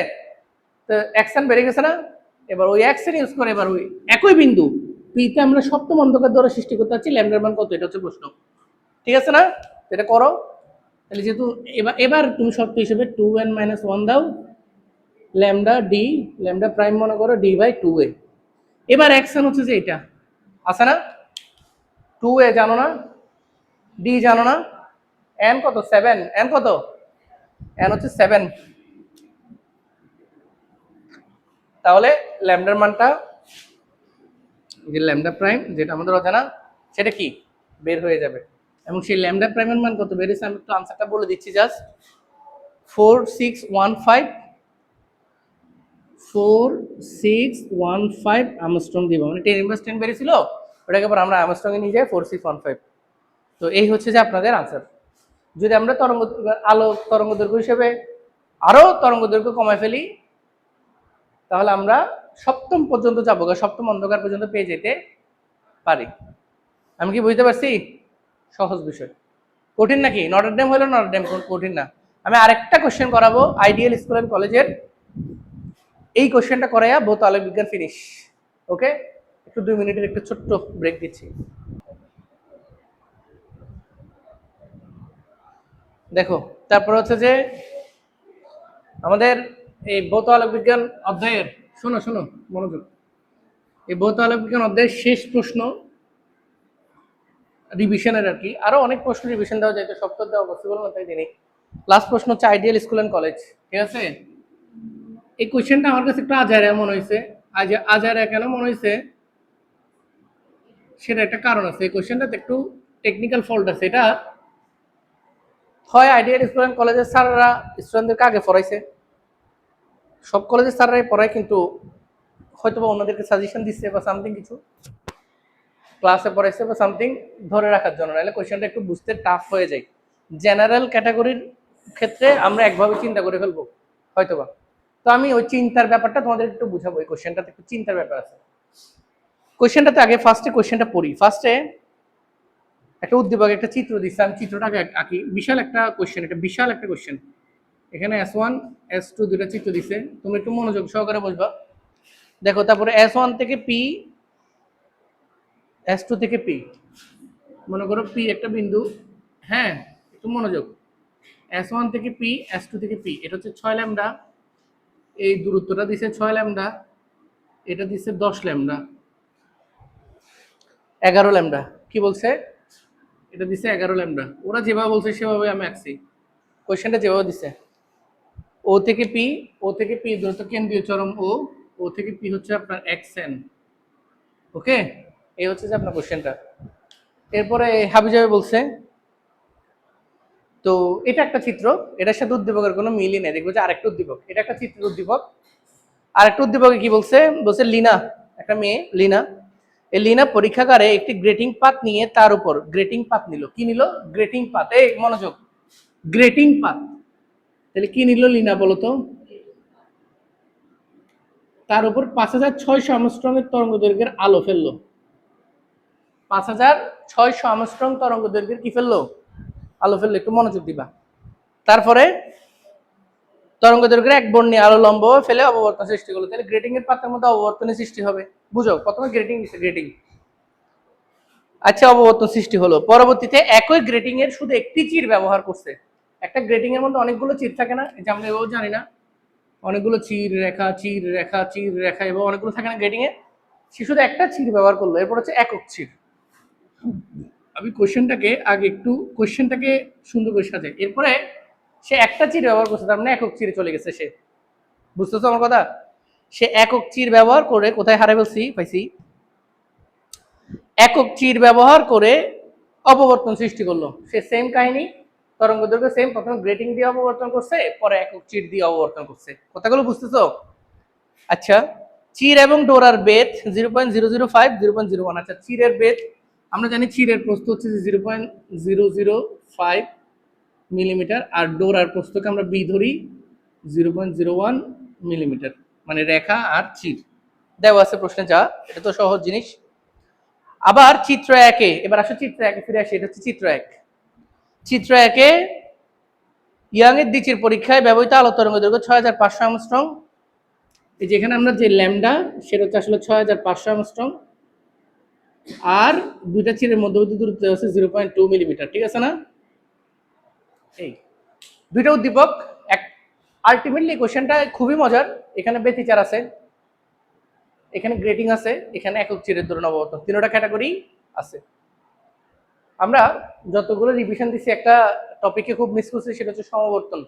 S1: তো এক্সএন বেড়ে গেছে না, এবার ওই এক্সএন ইউজ করে এবার ওই একই বিন্দু পিতে আমরা সপ্তম অন্ধকার দ্বারা সৃষ্টি করতে চাচ্ছি, ল্যামডার মান কত এটা হচ্ছে প্রশ্ন, ঠিক আছে না। এটা করো তাহলে যেহেতু এবার তুমি শর্ত হিসেবে 2n-1 দাও, ল্যামডা ডি ল্যামডা প্রাইম মনে করো d/2a। এবার এক্সএন হচ্ছে যে এটা আছে না, 2a জানো না, ডি জানো না, এন কত 7, এন কত, এন হচ্ছে 7। তাহলে ল্যামডার মানটা যে ল্যামডা প্রাইম যেটা আমাদের অজানা সেটা কি বের হয়ে যাবে, এবং সেই ল্যামডা প্রাইমের মান কত বেরিয়েছে আমি একটু আনসারটা বলে দিচ্ছি জাস্ট 4615 আমস্ট্রং দিব, মানে 10⁻10 বেরিয়েছিল ওটাকে পর আমরা আমস্ট্রং এ নিয়ে যাই 4615। তো এই হচ্ছে যে আপনাদের আনসার। যদি আমরা আলো তরঙ্গ দৈর্ঘ্য হিসেবে আরো তরঙ্গ দৈর্ঘ্য কমায় ফেলি তাহলে আমরা সপ্তম পর্যন্ত যাবো, সপ্তম অন্ধকার পর্যন্ত পেয়ে যেতে পারি। আমি কি বুঝতে পারছি? সহজ বিষয়। কঠিন নাকি? নটর ডেম হলো নটর ডেম কঠিন না। আমি আরেকটা কোশ্চেন করাবো আইডিয়াল স্কুল অ্যান্ড কলেজের, এই কোশ্চেনটা করাইয়া ভৌত আলোক বিজ্ঞান ফিনিশ। ওকে, একটু 2 মিনিটের একটু ছোট্ট ব্রেক দিচ্ছি। দেখো তারপর হচ্ছে যে আমাদের এই ভৌত আলোক বিজ্ঞান অধ্যায়ের শোনো শোনো মনোযোগ, এই ভৌত আলোক বিজ্ঞান অধ্যায়ের শেষ প্রশ্ন রিভিশনের আর কি, আরো অনেক প্রশ্ন রিভিশন দেওয়া যায়, তো সপ্তাহ দেওয়া পসিবল না, তাই দিনই লাস্ট প্রশ্ন হচ্ছে আইডিয়াল স্কুল অ্যান্ড কলেজ, ঠিক আছে। এই কোশ্চেনটা আমার কাছে একটু আজারে মনে হয়েছে, আজারে কেন মনে হয়েছে সেটা একটা কারণ আছে। এই কোশ্চেনটাতে একটু টেকনিক্যাল ফল্ট আছে। এটা হয় আইডিয়াল স্কুল অ্যান্ড কলেজের স্যাররা স্টুডেন্টদেরকে আগে পড়াইছে, সব কলেজের স্যাররাই পড়ায়, কিন্তু হয়তো বা অন্যদেরকে সাজেশন দিচ্ছে বা সামথিং কিছু ক্লাসে পড়াইছে বা সামথিং ধরে রাখার জন্য, নাহলে কোশ্চেনটা একটু বুঝতে টাফ হয়ে যায়। জেনারেল ক্যাটাগরির ক্ষেত্রে আমরা একভাবে চিন্তা করে ফেলবো হয়তোবা, তো আমি ওই চিন্তার ব্যাপারটা তোমাদের একটু বুঝাবো। এই কোশ্চেনটাতে একটু চিন্তার ব্যাপার আছে। কোশ্চেনটাতে আগে ফার্স্টে কোশ্চেনটা পড়ি। ফার্স্টে একটা উদ্দীপক একটা চিত্র দিচ্ছে, আমি চিত্রটাকে আঁকি। বিশাল একটা কোশ্চেন, এটা বিশাল একটা কোশ্চেন। এখানে S1 S2 দুইটা চিত্র দিছে, তুমি একটু মনোযোগ সহকারে বুঝবা। দেখো তারপরে S1 থেকে P, S2 থেকে P, মনে করো P একটা বিন্দু, হ্যাঁ একটু মনোযোগ। S1 থেকে P, S2 থেকে P, এটা হচ্ছে 6 ল্যামডা, এই দূরত্বটা দিছে 6 ল্যামডা, এটা দিছে 10 ল্যামডা, 11 ল্যামডা। কি বলছে? এটা দিছে 11 ল্যামডা। ওরা যেভাবে বলছে সেভাবে আমি আঁকছি, কোশ্চেনটা যেভাবে দিছে। ও থেকে পি, ও থেকে পি দূরত্ব কেন্দ্রীয় চরম ও থেকে পি হচ্ছে আপনার xn। ওকে, এই হচ্ছে যে আপনার কোশ্চেনটা। এরপরে হাবিজাবি বলছে, তো এটা একটা চিত্র, এটার সাথে উদ্দীপকের কোনো মিলই নেই। দেখবো যে আরেকটা উদ্দীপক, এটা একটা চিত্রের উদ্দীপক। আরেকটা উদ্দীপকে কি বলছে? বলছে লিনা, একটা মেয়ে লিনা, এই লিনা পরীক্ষাগারে একটি গ্রেটিং পাত নিয়ে তার উপর গ্রেটিং পাত নিল। কি নিল? গ্রেটিং পাত। এই মনোযোগ, গ্রেটিং পাত। তাহলে কি নিল লিনা বলতো? তার উপর 5600 আমস্ট্রং এর তরঙ্গ দৈর্ঘ্যের আলো ফেললো। 5600 আমস্ট্রং তরঙ্গ দৈর্ঘ্যের কি ফেললো? আলো ফেললো। একটু মনোযোগ দিবা। তারপরে তরঙ্গ দৈর্ঘ্যের এক বর্ণী আলো লম্ব ফেলে অববর্তন সৃষ্টি করলো। তাহলে গ্রেটিং এর পাতের মধ্যে অববর্তনের সৃষ্টি হবে। বুঝো, প্রথমে গ্রেটিং দিচ্ছে, গ্রেটিং, আচ্ছা অববর্তন সৃষ্টি হলো। পরবর্তীতে একই গ্রেটিং এর শুধু একটি চির ব্যবহার করছে। একটা গ্রেটিং এর মধ্যে অনেকগুলো চির থাকে না, এই যে আমরা এও জানি না, অনেকগুলো চির রেখা চির রেখা চির রেখা এবং অনেকগুলো থাকে না গ্রেটিং এ, সে শুধু একটা চির ব্যবহার করলো। এরপর হচ্ছে একক চির। আমি কোশ্চেনটাকে আগে একটু কোশ্চেনটাকে সুন্দর করে সাজাই। এরপরে সে একটা চির ব্যবহার করছে, তার মানে একক চিরে চলে গেছে সে। বুঝতেছো আমার কথা? সে একক চির ব্যবহার করে কোথায় হারে ফেলছি পাইছি, একক চির ব্যবহার করে অপবর্তন সৃষ্টি করলো। সে সেম কাহিনী, তরঙ্গ দৈর্ঘ্য সেম, প্রথমে গ্রেটিং দিয়ে অপবর্তন করছে, পরে একক চির দিয়ে অপবর্তন করছে। কথাগুলো বুঝতেছো? আচ্ছা, চির এবং ডোরার বেধ 0.005 0.01। আচ্ছা, চিরের বেধ আমরা জানি, চিরের প্রস্থ হচ্ছে 0.005 মিলিমিটার, আর ডোরার প্রস্থকে আমরা বি ধরি 0.01 মিলিমিটার, মানে রেখা আর চির দেওয়া আছে প্রশ্নে। যা এটা তো সহজ জিনিস। আবার চিত্র একে, এবার আসো চিত্র একে ফিরে আসি। এটা হচ্ছে চিত্র এক। চিত্র একে ইয়াং এর দ্বিতীয় পরীক্ষায় ব্যবহৃত আলোক তরঙ্গ দৈর্ঘ্য 6500 অ্যাংস্ট্রম। এই যে এখানে আমরা যে ল্যামডা, সেটা হচ্ছে আসলে 6500 অ্যাংস্ট্রম, আর দুইটা চিরের মধ্যবর্তী দূরত্ব আছে 0.2 মিলিমিটার। ঠিক আছে না? এই দুইটা উদ্দীপক এক। আলটিমেটলি কোশ্চেনটা খুবই মজার। এখানে ব্যতিচার আছে, এখানে গ্রেটিং আছে, এখানে একক চিরের দূরত্ব অববর্তন, তিনটা ক্যাটাগরি আছে। আমরা যতগুলো রিভিশন দিচ্ছি একটা টপিকে খুব মিস করছি, সেটা হচ্ছে সমবর্তন।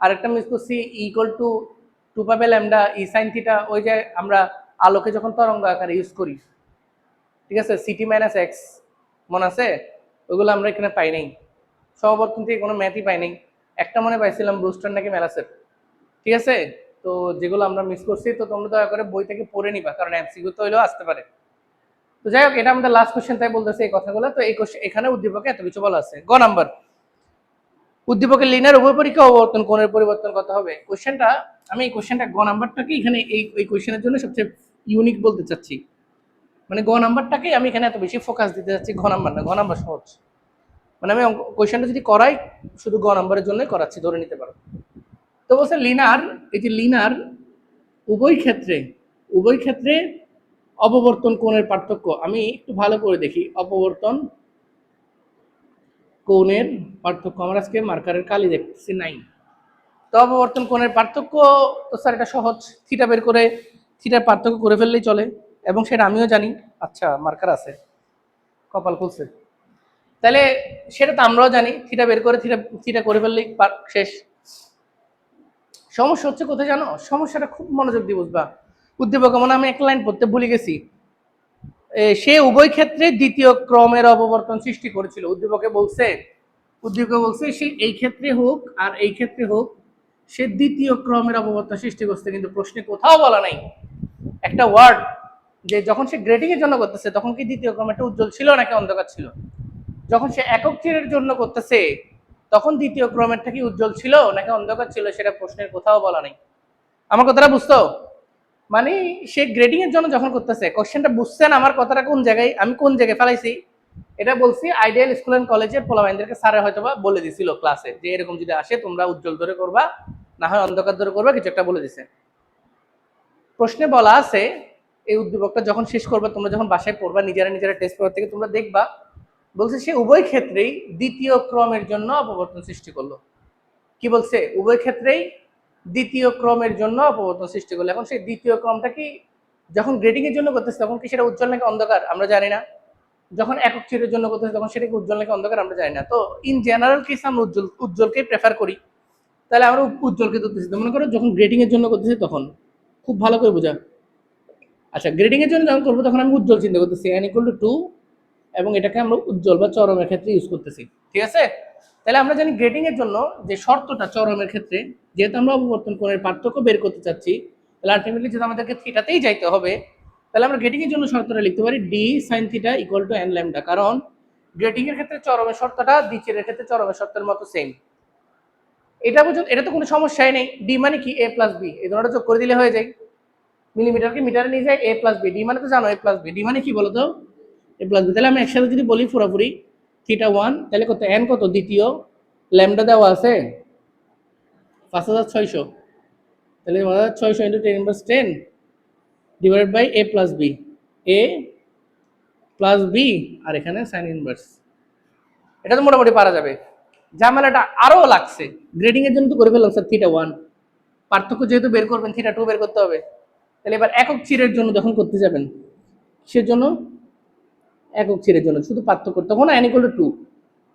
S1: আরেকটা মিস করছি equal to 2 pi lambda E sine theta, ওই যে আমরা আলোকে যখন তরঙ্গ আকারে ইউজ করি, ঠিক আছে, সিটি মাইনাস এক্স, মনে আছে? ওইগুলো আমরা এখানে পাই নাই। সমবর্তন থেকে কোনো ম্যাথই পাই নাই। একটা মনে পাইছিলাম ব্রুস্টার নাকি ম্যালাসের। ঠিক আছে, তো যেগুলো আমরা মিস করছি, তো তোমরা দয়া করে বই থেকে পড়ে নিবা, কারণ এমসিকিউ তো হইলেও আসতে পারে। তো যাই হোক, এটা আমাদের লাস্ট কোশ্চেন, তাই বলতেছে এই কথাগুলো। তো এই কোশ্চেন এখানে উদ্দীপকে এত কিছু বলা আছে। গ নাম্বার, উদ্দীপকের লিনিয়ার উভয় পরীক্ষা অববর্তন কোণের পরিবর্তন কত হবে? কোশ্চেনটা আমি এই কোশ্চেনটা গ নাম্বারটাকে এখানে এই কোশ্চেনের জন্য সবচেয়ে ইউনিক বলতে চাচ্ছি। মানে গ নাম্বারটাকে আমি এখানে এত বেশি ফোকাস দিতে চাচ্ছি, ঘ নাম্বার না, ঘ নাম্বার সহজ। মানে আমি কোশ্চেনটা যদি করাই, শুধু গ নাম্বারের জন্যই করাচ্ছি, ধরে নিতে পারো। তো বলছে লিনার, এই যে লিনার উভয় ক্ষেত্রে অপবর্তন কোণের পার্থক্য। আমি একটু ভালো করে দেখি, অপবর্তন কোণের পার্থক্য। আমার আজকে মার্কারের কালি দেখতেছি নাই। তো অপবর্তন কোণের পার্থক্য, তো স্যার এটা সহজ, থিটা বের করে থিটার পার্থক্য করে ফেললেই চলে, এবং সেটা আমিও জানি। আচ্ছা, মার্কার আছে, কপাল খুলছে। তাহলে সেটা তো আমরাও জানি, থিটা বের করে থিটা করে ফেললেই শেষ। সমস্যা হচ্ছে কোথায় জানো? সমস্যাটা খুব মনোযোগ দিয়ে বুঝবা। উদ্দীপক মানে আমি এক লাইন পড়তে ভুলে গেছি। সে উভয় ক্ষেত্রে দ্বিতীয় ক্রমের অপবর্তন সৃষ্টি করেছিল। উদ্দীপকে বলছে সে এই ক্ষেত্রে হোক আর এই ক্ষেত্রে হোক, সে দ্বিতীয় ক্রমের অপবর্তন সৃষ্টি করছে, কিন্তু প্রশ্নে কোথাও বলা নাই একটা ওয়ার্ড যে যখন সে গ্রেডিং এর জন্য করতেছে তখন কি দ্বিতীয় ক্রমটা উজ্জ্বল ছিল নাকি অন্ধকার ছিল। যখন সে একক চিরের জন্য করতেছে তখন দ্বিতীয় ক্রমেরটা কি উজ্জ্বল ছিল নাকি অন্ধকার ছিল, সেটা প্রশ্নের কোথাও বলা নাই। আমার কথাটা বুঝতো? মানে সে গ্রেডিং এর জন্য যখন করতেছে, কোশ্চেনটা বুঝছেন আমার কথাটা কোন জায়গায়, আমি কোন জায়গায় ফেলাইছি? এটা বলছি আইডিয়াল স্কুল এন্ড কলেজের পোলাবাইনদেরকে স্যারে হয়তোবা বলে দিছিল ক্লাসে, যে এরকম যদি আসে তোমরা উজ্জ্বল ধরে করবা, না হয় অন্ধকার ধরে করবা, কিছু একটা বলে দিছে। প্রশ্নে বলা আছে এই উদ্দীপকটা যখন শেষ করবা, তোমরা যখন বাসায় পড়বা, নিজেরা টেস্ট পেপার থেকে তোমরা দেখবা, বলছে সে উভয় ক্ষেত্রেই দ্বিতীয় ক্রমের জন্য অপবর্তন সৃষ্টি করলো। কি বলছে? উভয় ক্ষেত্রেই দ্বিতীয় ক্রমের জন্য অপবর্তন সৃষ্টি করলো। এখন সেই দ্বিতীয় ক্রমটা কি যখন গ্রেডিং এর জন্য করতেছে তখন কি সেটা উজ্জ্বল নাকি অন্ধকার আমরা জানি না। যখন একক চিরের জন্য করতেছে তখন সেটা কি উজ্জ্বল নাকি অন্ধকার আমরা জানি না। তো ইন জেনারেল কেস আমরা উজ্জ্বলকেই প্রেফার করি। তাহলে আমরা উজ্জ্বলকে ধরতেছি। মনে করো যখন গ্রেডিং এর জন্য করতেছি তখন খুব ভালো করে বোঝা। আচ্ছা, গ্রেডিং এর জন্য যখন করবো তখন আমি উজ্জ্বল চিন্তা করতেছি, n = 2, এবং এটাকে আমরা উজ্জ্বল বা চরমের ক্ষেত্রে ইউজ করতেছি। ঠিক আছে? তাহলে আমরা জানি গ্রেডিং এর জন্য যে শর্তটা চরমের ক্ষেত্রে, যেহেতু আমরা অপবর্তন কোণের পার্থক্য বের করতে চাচ্ছি, তাহলে আলটিমেটলি যদি আমাদেরকে থিটাতেই যাইতে হবে, তাহলে আমরা গ্রেডিং এর জন্য শর্তটা লিখতে পারি d sin θ = n ল্যামডা। কারণ গ্রেডিং এর ক্ষেত্রে চরমের শর্তটা দ্বিতীয়ের ক্ষেত্রে চরমের শর্তের মতো সেম। এটা বুঝুন, এটা তো কোনো সমস্যাই নেই। d মানে কি a + b, এই দুটোটা যোগ করে দিলে হয়ে যায়। মিলিমিটারকে মিটারে নিয়ে যায়, a + b, d মানে তো জানো a + b, d মানে কি বলো তো a + b। তাহলে আমি একসাথে যদি বলি পুরোপুরি θ1, তাহলে কত n, কত দ্বিতীয়, ল্যামডা দেওয়া আছে 5600, তাহলে 600 × 10^10 divided by a + b, a + b, আর এখানে sin ইনভার্স। এটা তো মোটামুটি পারা যাবে। ঝামেলাটা আরো লাগছে, গ্রেডিং এর জন্য তো করে ফেললাম স্যার θ1, পার্থক্য যেহেতু বের করবেন θ2 বের করতে হবে। তাহলে এবার একক চিরের জন্য যখন করতে যাবেন, কিসের জন্য? একক চিরের জন্য শুধু পার্থক্য, তখন n = 2,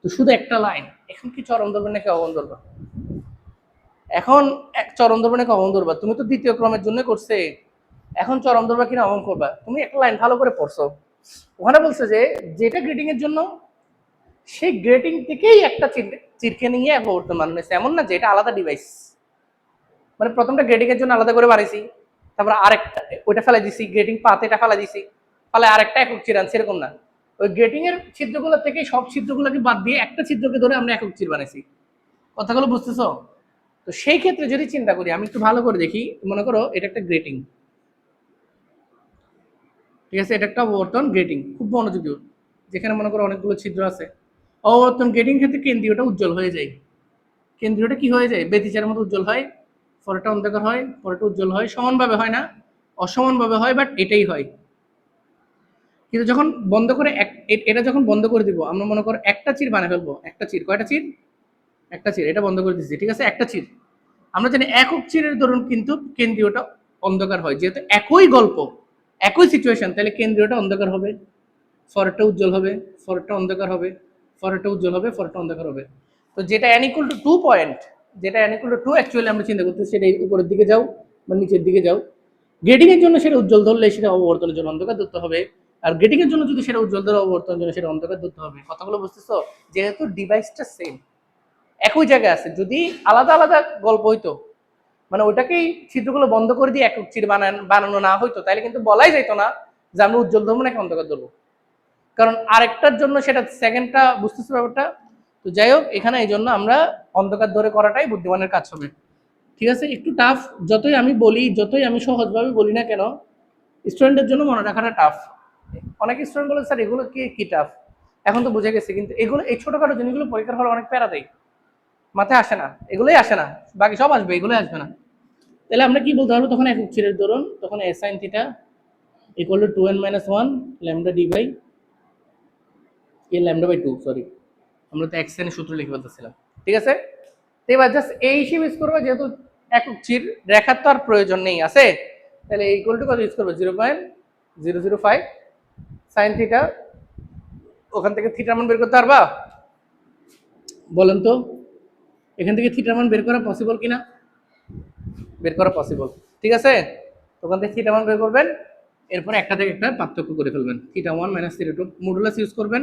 S1: তো শুধু একটা লাইন। এখন কি চরম ধরবে নাকি অবন ধরবা? এখন এক চরম ধরবে নাকি অবন ধরবা? তুমি তো দ্বিতীয় ক্রমের জন্য করছে, এখন চরম ধরবা কিনা অবন করবা? তুমি একটা লাইন ভালো করে পড়ছো, ওখানে বলছে যে যেটা গ্রেডিং এর জন্য সেই গ্রেডিং থেকেই একটা চিরকে নিয়ে অপবর্তন বানানো হয়েছে, এমন না যে এটা আলাদা ডিভাইস। মানে প্রথমটা গ্রেডিং এর জন্য আলাদা করে বানাইছি, তারপর আরেকটা ওইটা ফেলাই দিছি, গ্রেডিং পাতে এটা ফেলাই দিছি, ফলে আরেকটা একক চির আনছি, এরকম না। ওই গ্রেডিং এর ছিদ্রগুলো থেকে সব ছিদ্রগুলোকে বাদ দিয়ে একটা ছিদ্রকে ধরে আমরা একক চির বানাইছি। কথাগুলো বুঝতেছো? তো সেই ক্ষেত্রে যদি চিন্তা করি, আমি একটু ভালো করে দেখি, মনে করো এটা একটা গ্রেটিং, ঠিক আছে, এটা একটা অববর্তন গ্রেটিং, খুব মনোযোগী, যেখানে মনে করো অনেকগুলো ছিদ্র আছে। অববর্তন গ্রেটিং ক্ষেত্রে কেন্দ্রীয়টা উজ্জ্বল হয়ে যায়, কেন্দ্রীয়টা কি হয়ে যায়, ব্যতিচারের মতো উজ্জ্বল হয়, পরেরটা অন্ধকার হয়, পরেরটা উজ্জ্বল হয়, সমানভাবে হয় না, অসমানভাবে হয়, বাট এটাই হয়। কিন্তু যখন বন্ধ করে এটা যখন বন্ধ করে দিব, আমরা মনে করো একটা চির বানিয়ে ফেলবো, একটা চির, কয়টা চির, একটা চির, এটা বন্ধ করে দিচ্ছি, ঠিক আছে, একটা চির। আমরা জানি একক চিরের দরুন কিন্তু কেন্দ্রীয়টা অন্ধকার হয়, যেহেতু একই গল্প, একই সিচুয়েশন, তাহলে কেন্দ্রীয়টা অন্ধকার হবে, ফরটা উজ্জ্বল হবে, ফরটা অন্ধকার হবে, ফরটা উজ্জ্বল হবে, ফরটা অন্ধকার হবে। তো যেটা n equal to 2 পয়েন্ট, যেটা n equal to 2 অ্যাকচুয়ালি আমরা চিন্তা করতেছি, সেটা উপরের দিকে যাও বা নিচের দিকে যাও। গ্রেডিং এর জন্য সেটা উজ্জ্বল ধরলে সেটা অববর্তনের জন্য অন্ধকার ধরতে হবে, আর গ্রেডিং এর জন্য যদি সেটা উজ্জ্বল ধরে অববর্তনের জন্য সেটা অন্ধকার ধরতে হবে। কথাগুলো বুঝতেছো? যেহেতু ডিভাইসটা সেম, একই জায়গায় আছে, যদি আলাদা আলাদা গল্প হইতো, মানে ওটাকেই ছিদ্রগুলো বন্ধ করে দিয়ে একক চির বানানো না হইতো, তাহলে কিন্তু বলাই যাইতো না যে আমরা উজ্জ্বল ধরবো নাকি অন্ধকার ধরবো, কারণ আরেকটার জন্য সেটা সেকেন্ডটা, বুঝতেছো ব্যাপারটা? তো যাই হোক, এখানে এই জন্য আমরা অন্ধকার ধরে করাটাই বুদ্ধিমানের কাজ হবে, ঠিক আছে। একটু টাফ, যতই আমি বলি, যতই আমি সহজভাবে বলি না কেন, স্টুডেন্টের জন্য মনে রাখাটা টাফ। অনেক স্টুডেন্ট বলে স্যার এগুলো কি টাফ, এখন তো বুঝে গেছে, কিন্তু এগুলো, এই ছোটখাটো জিনিসগুলো পরীক্ষার হলে অনেক প্যারা দেয়, মাথায় আসে না, এগুলোই আসে না, বাকি সব আসবে, এগুলোই আসবে না। তাহলে আমরা কি বলতে পারবো তখন, একক চিরের ধরুন তখন A sine theta equal to 2n-1 lambda D by A lambda by 2, sorry, আমরা তো এক্স এর সূত্র লিখে ফেলতেছিলাম, ঠিক আছে। তো এবার জাস্ট এই হিসেবে ইউজ করবো, যেহেতু একক চির রেখার তো আর প্রয়োজন নেই আছে, তাহলে ইকুয়াল টু কত ইউজ করবো, 0.005 সাইন থিটা, ওখান থেকে থিটার মান বের করতে পারবা, বলেন তো, এখান থেকে থিটার মান বের করা পসিবল কিনা, বের করা পসিবল, ঠিক আছে। ওখান থেকে থিটা মান বের করবেন, এরপরে একটা থেকে একটা পার্থক্য করে ফেলবেন, theta 1 minus theta 2, modulus use করবেন,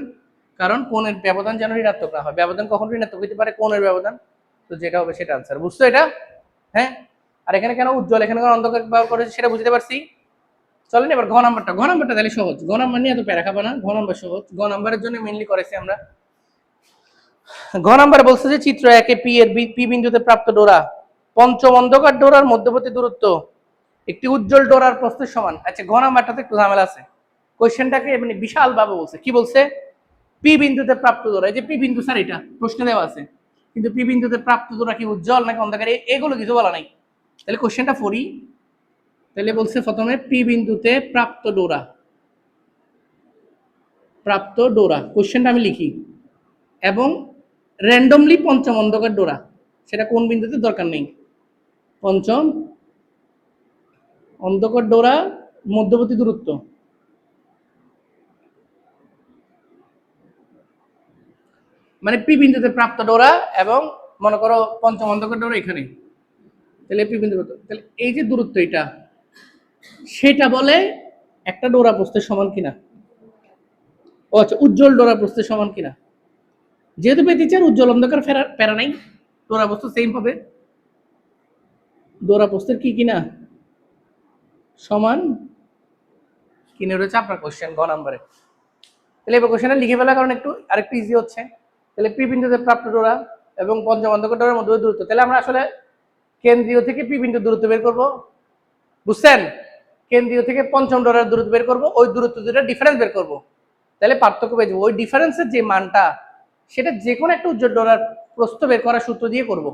S1: কারণ কোণের ব্যবধান যেন ঋণাত্মক না হয়, ব্যবধান কখন ঋণাত্মক হতে পারে, কোণের ব্যবধান, তো যেটা হবে সেটা আনসার, বুঝছো এটা? হ্যাঁ। আর এখানে কেন উজ্জ্বল, এখানে কেন অন্ধকার ব্যবহার করেছে সেটা বুঝতে পারছি। চলেন এবার ঘ নাম্বারটা, ঘ নাম্বারটা তাহলে সহজ, ঘ নাম্বার নিয়ে এত প্যারা খাবে না, ঘ নাম্বার সহজ, ঘ নাম্বারের জন্য মেইনলি করেছি আমরা। ঘ নাম্বারে বলছে যে চিত্র একে পি এর পি বিন্দুতে প্রাপ্ত ডোরা পঞ্চম অন্ধকার ডোরার মধ্যবর্তী দূরত্ব একটি উজ্জ্বল ডোরার প্রস্থের সমান। আচ্ছা, ঘ নাম্বারটাতে একটু ঝামেলা আছে, কোয়েশ্চেনটাকে মানে বিশাল ভাবে বলছে, কি বলছে, পি বিন্দুতে প্রাপ্ত ডোরা, এই যে পি বিন্দু স্যার এটা প্রশ্নে দেওয়া আছে, কিন্তু পি বিন্দুতে প্রাপ্ত ডোরা কি উজ্জ্বল নাকি অন্ধকার, এগুলো কিছু বলা নাই। তাহলে কোয়েশ্চেনটা পড়ি, তাহলে বলছে প্রথমে পি বিন্দুতে প্রাপ্ত ডোরা, প্রাপ্ত ডোরা, কোয়েশ্চেনটা আমি লিখি, এবং র্যান্ডমলি পঞ্চম অন্ধকার ডোরা, সেটা কোন বিন্দুতে দরকার নেই, পঞ্চম অন্ধকার ডোরা মধ্যবর্তী দূরত্ব, মানে পি বিন্দুতে প্রাপ্ত ডোরা এবং মনে করো পঞ্চম অন্ধকার ডোরা এখানে, তাহলে পি বিন্দু, তাহলে এই যে দূরত্ব এটা, সেটা বলে একটা ডোরা প্রস্থের সমান কিনা, ও আচ্ছা, উজ্জ্বল ডোরা প্রস্থের সমান কিনা, যেহেতু পেতে চান উজ্জ্বল অন্ধকার প্যারা নাই, ডোরা প্রস্থ সেম হবে, ডোরা প্রস্থের কি কিনা সমান কিনে রয়েছে আপনার কোশ্চেন গ নাম্বারে। তাহলে এবার কোশ্চেনটা লিখে ফেলার কারণ একটু আরেকটু ইজি হচ্ছে। তাহলে পি বিন্দুতে প্রাপ্ত ডোরা এবং পঞ্চম অন্ধকার ডোরার মধ্যে দূরত্ব, তাহলে আমরা আসলে কেন্দ্রীয় থেকে পি বিন্দুর দূরত্ব বের করবো, বুঝছেন, কেন্দ্রীয় থেকে পঞ্চম ডোরার দূরত্ব বের করবো, ওই দূরত্ব দুটো ডিফারেন্স বের করবো, তাহলে পার্থক্য পেয়ে যাবো, ওই ডিফারেন্সের যে মানটা সেটা যে কোনো একটা উজ্জ্বল ডোরার প্রস্থ বের করার সূত্র দিয়ে করব,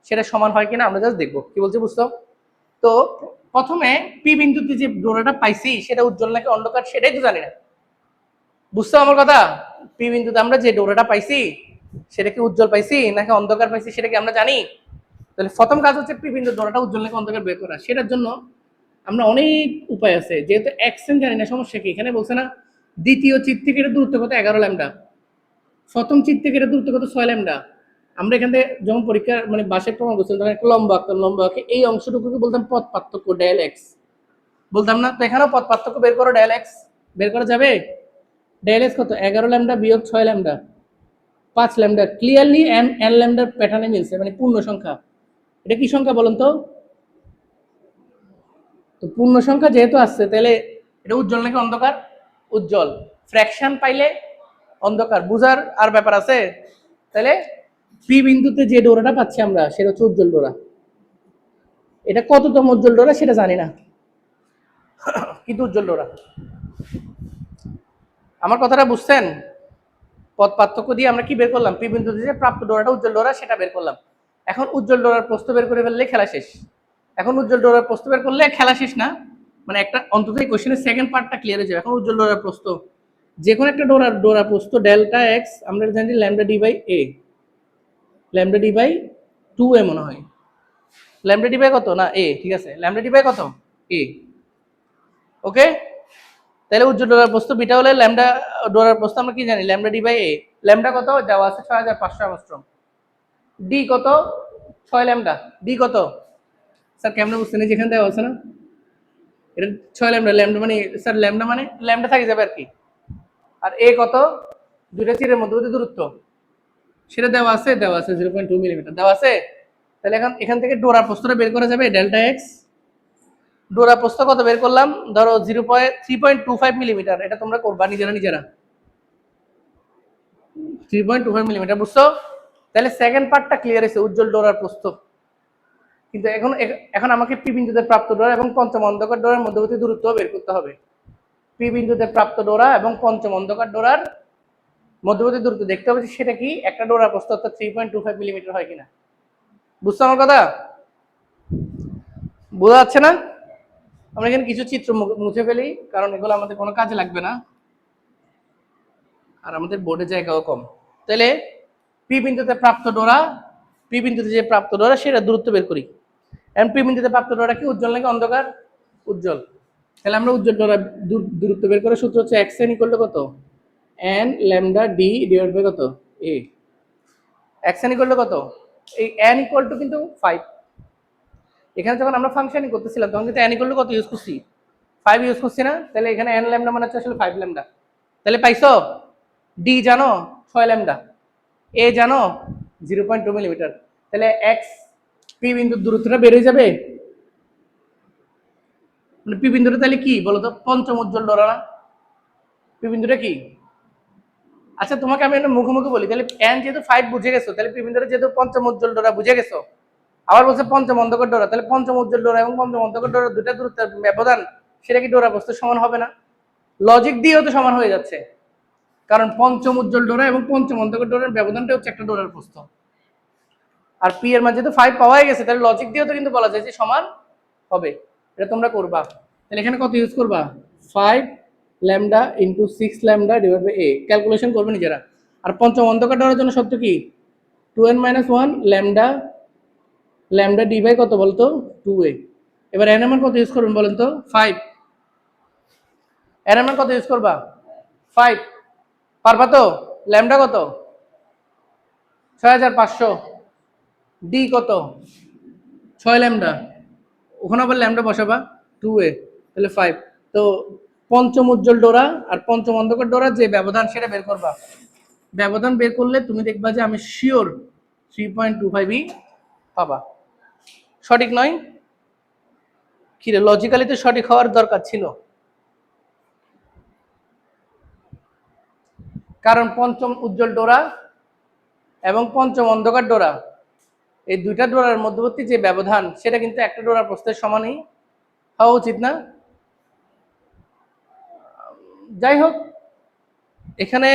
S1: সেটা সমান হয় কিনা আমরা জাস্ট দেখবো, কি বলছে বুঝছো। তো প্রথমে পি বিন্দুতে যে ডোরাটা পাইছি সেটা উজ্জ্বল নাকি অন্ধকার সেটাই তো জানি না, বুঝছো আমার কথা, পি বিন্দুতে আমরা যে ডোরাটা পাইছি সেটা কি উজ্জ্বল পাইছি নাকি অন্ধকার পাইছি সেটা কি আমরা জানি। তাহলে প্রথম কাজ হচ্ছে পি বিন্দু ডোরাটা উজ্জ্বল নাকি অন্ধকার বের করা, সেটার জন্য আমরা অনেক উপায় আছে, যেহেতু এক্সেন জানি না, সমস্যা কি, এখানে বলছে না দ্বিতীয় চিত্র থেকে দূরত্ব কত 11 ল্যামডা, প্রথম চিত্র থেকে দূরত্ব কত 6 ল্যামডা, আমরা এখান থেকে যখন পরীক্ষার মানে বাসের প্রমাণ করছিলাম তখন একটা লম্বা আঁকতাম, লম্বা আঁকে এই অংশটুকুকে বলতাম পথ পার্থক্য, ডায়াল এক্স বলতাম না, তো এখানেও পথ পার্থক্য বের করো, ডায়াল এক্স বের করা যাবে, ডায়াল এক্স কত 11 ল্যামডা বিয়োগ 6 ল্যামডা 5 ল্যামডা, ক্লিয়ারলি এন ল্যামডার প্যাটার্নে মিলছে, মানে পূর্ণ সংখ্যা, এটা কি সংখ্যা বলুন তো, তো পূর্ণ সংখ্যা যেহেতু আসছে তাহলে এটা উজ্জ্বল নাকি অন্ধকার, উজ্জ্বল, ফ্র্যাকশন পাইলে অন্ধকার, বুঝার আর ব্যাপার আছে, তাহলে পি বিন্দুতে যে ডোরাটা পাচ্ছি আমরা সেটা হচ্ছে উজ্জ্বল ডোরা। এটা কততম উজ্জ্বল ডোরা সেটা জানি না, কিন্তু উজ্জ্বল ডোরা। আমার কথাটা বুঝছেন? পথ পার্থক্য দিয়ে আমরা কি বের করলাম? পি বিন্দুতে যে প্রাপ্ত ডোরাটা উজ্জ্বল ডোরা সেটা বের করলাম। এখন উজ্জ্বল ডোরার প্রস্থ বের করে ফেললে খেলা শেষ। এখন উজ্জ্বল ডোরার প্রস্থ বের করলে খেলা শেষ না, মানে একটা অন্তত এই কোশ্চেনের সেকেন্ড পার্টটা ক্লিয়ার হয়ে যাবে। এখন উজ্জ্বল ডোরার প্রস্থ, যে কোনো একটা ডোরা প্রস্থ ডেল্টা এক্স আমরা জানি lambda D by A, lambda D by 2a মনে হয়। ল্যামডা ডি বাই কত? না এ, ঠিক আছে, ল্যামডা ডি বাই কত? এ। ওকে, তাহলে উজ্জ্বল ডোরার প্রস্থ বিটা হলে ল্যামডা ডোরার প্রস্থ আমরা কি জানি? Lambda D by A. Lambda কত দেওয়া আছে? 6500 অ্যাংস্ট্রম। ডি কত? 6 ল্যামডা। ডি কত স্যার? কেমনে বুঝছেন? যেখানে দেওয়া আছে না, এটা 6 ল্যামডা। ল্যামডা মানে স্যার ল্যামডা মানে ল্যামডা থাকে যাবে আর কি। আর এ কত? দুইটা চিরের মধ্যবর্তী দূরত্ব, সেটা দেওয়া আছে 0.2 মিলিমিটার দেওয়া আছে। তাহলে এখন এখান থেকে ডোরা প্রস্থটা বের করা যাবে ডেল্টা এক্স। ডোরা প্রস্থ কত বের করলাম? ধরো 3.25 মিলিমিটার। এটা তোমরা করবা নিজেরা 3.25 মিলিমিটার, বুঝছো? তাহলে সেকেন্ড পার্টটা ক্লিয়ার হয়েছে, উজ্জ্বল ডোরার প্রস্থ। কিন্তু এখন এখন আমাকে পি বিন্দুতে প্রাপ্ত ডোরা এবং পঞ্চম অন্ধকার ডোরার মধ্যবর্তী দূরত্ব বের করতে হবে। পি বিন্দুতে প্রাপ্ত ডোরা এবং পঞ্চম অন্ধকার ডোরার মধ্যবর্তী দূরত্ব দেখতে হবে সেটা কি একটা ডোরার প্রস্থ অর্থাৎ 3.25 মিলিমিটার হয় কিনা। বুঝছো আমার কথা? বোঝা যাচ্ছে না? আমরা এখানে কিছু চিত্র মুছে ফেলি, কারণ এগুলো আমাদের কোনো কাজে লাগবে না আর আমাদের বোর্ডে জায়গাও কম। তাহলে পি বিন্দুতে প্রাপ্ত ডোরা, পি বিন্দুতে যে প্রাপ্ত ডোরা সেটা দূরত্ব বের করি। এখন পি বিন্দুতে প্রাপ্ত ডোরা কি উজ্জ্বল নাকি অন্ধকার? উজ্জ্বল। তাহলে আমরা উজ্জ্বল ডোরা দূরত্ব বের করার সূত্র হচ্ছে এক্স এন ইকুয়াল টু কত? N lambda D divide by কত? A. X N equal to কত? এই এন ইকুয়াল টু কিন্তু 5। এখানে যখন আমরা ফাংশনিং করতেছিলাম তখন কিন্তু এন ইকুয়াল টু কত ইউজ করছি? 5 ইউজ করছি না? তাহলে এখানে এন ল্যামডা মানে হচ্ছে আসলে 5 ল্যামডা। তাহলে পাইছো? ডি জানো 6 ল্যামডা, এ জানো 0.2 মিলিমিটার। তাহলে এক্স পি বিন্দুর দূরত্বটা বেড়ে যাবে। মানে পি বিন্দুটা তাহলে কি বলতো? পঞ্চম উজ্জ্বল ডোরা না? পি বিন্দুটা কি? আচ্ছা তোমাকে আমি একটা মুখোমুখি বলি, তাহলে এন যেহেতু 5 বুঝে গেছো, তাহলে পি বিন্দুটা যেহেতু পঞ্চম উজ্জ্বল ডোরা বুঝে গেছো, আবার বলছে পঞ্চম অন্ধকার ডোরা, তাহলে পঞ্চম উজ্জ্বল ডোরা এবং পঞ্চম অন্ধকার ডোরা দুইটা দূরত্বের ব্যবধান সেটা কি ডোরা প্রস্থ সমান হবে না? লজিক দিয়েও তো সমান হয়ে যাচ্ছে, কারণ পঞ্চম উজ্জ্বল ডোরা এবং পঞ্চম অন্ধকার ডোরার ব্যবধানটা হচ্ছে একটা ডোরার প্রস্থ। আর পি এর মান যেহেতু 5 পাওয়াই গেছে, তাহলে লজিক দিয়েও তো কিন্তু বলা যায় যে সমান হবে। এটা তোমরা করবা। তাহলে এখানে কত ইউজ করবা? 5 lambda into 6 lambda divide by A. Calculation করবে নিজেরা। আর পঞ্চম অন্ধকার ডোরার জন্য সত্য কি? 2n-1 lambda lambda D by কত বলতো? 2a। এবার এন এর মান কত ইউজ করবেন বলেন তো? 5। এন এর মান কত ইউজ করবা? 5। পারবা তো? ল্যামডা কত? 6500। ডি কত? 6 ল্যামডা। ওখানে আবার ল্যামডা বসাবা 2a, তাহলে 5। তো পঞ্চম উজ্জ্বল ডোরা আর পঞ্চম অন্ধকার ডোরা যে ব্যবধান সেটা বের করবা। ব্যবধান বের করলে তুমি দেখবা যে আমি শিওর 3.25ই পাবা। সঠিক নয়? কিরে লজিক্যালি তো সঠিক হওয়ার দরকার ছিল, কারণ পঞ্চম উজ্জ্বল ডোরা এবং পঞ্চম অন্ধকার ডোরা এই দুইটা ডোরার মধ্যবর্তী যে ব্যবধান সেটা কিন্তু একটা ডোরার প্রস্থের সমানই হওয়া উচিত না? যাই হোক, এখানে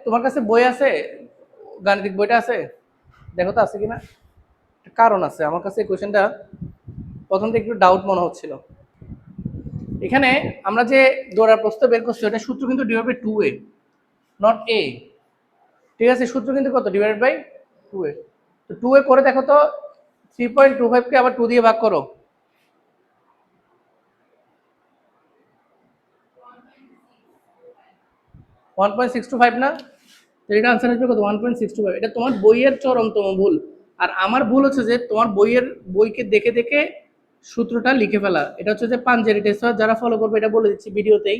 S1: তোমার কাছে বই আছে? গাণিতিক বইটা আছে? দেখো তো আছে কিনা। কারণ আছে, আমার কাছে এই কোয়েশ্চেনটা প্রথম থেকে একটু ডাউট মনে হচ্ছিল। এখানে আমরা যে ডোরার প্রস্থ বের করছি ওটা সূত্র কিন্তু divide by 2a, not a। ঠিক আছে, সূত্র কিন্তু কত? Divide by 2a। তো 2a করে দেখো তো, 3.25 কে আবার 2 দিয়ে ভাগ করো। 1.625 না? তো এটা আনসার আসবে কত? 1.625। এটা তোমার বইয়ের চরমতম ভুল। আর আমার ভুল হচ্ছে যে তোমার বইকে দেখে দেখে সূত্রটা লিখে ফেলা। এটা হচ্ছে যে পাঞ্জেরি টেস্ট যারা ফলো করবে, এটা বলে দিচ্ছি ভিডিওতেই,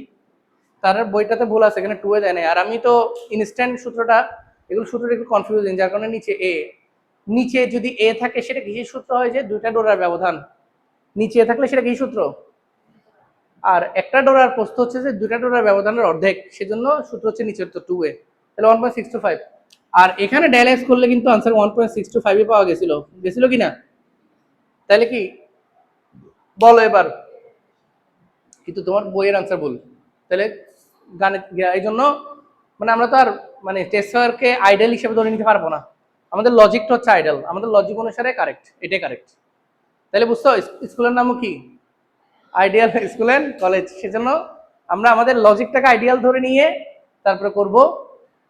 S1: তার বইটাতে ভুল আছে, এখানে 2 এ দেয় নাই। আর আমি তো ইনস্ট্যান্ট সূত্রটা, এগুলো সূত্রটা একটু কনফিউজিং, যার কারণে নিচে এ। নিচে যদি এ থাকে সেটা কিসের সূত্র হয়? যে দুইটা ডোরার ব্যবধান। নিচে এ থাকলে সেটা কি সূত্র? আর একটা ডোরার প্রস্থ হচ্ছে যে দুইটা ডোরার ব্যবধানের অর্ধেক, সেজন্য সূত্র হচ্ছে নিচের তো 2a। তাহলে 1.625। আর এখানে ডায়ালাইজ করলে কিন্তু আনসার 1.625 এ পাওয়া গেছিল কি না? তাহলে কি বলো এবার, কিন্তু তোমার বইয়ের আনসার বল। তাহলে গানে এই জন্য মানে আমরা তো আর মানে টেস্টারকে আইডল হিসেবে ধরে নিতে পারবো না, আমাদের লজিকটা হচ্ছে আইডল, আমাদের লজিক অনুসারে কারেক্ট, এটাই কারেক্ট। তাহলে বুঝছো স্কুলের নামও কি? Ideal school and college. সেজন্য আমরা আমাদের লজিকটাকে আইডিয়াল ধরে নিয়ে তারপরে করব।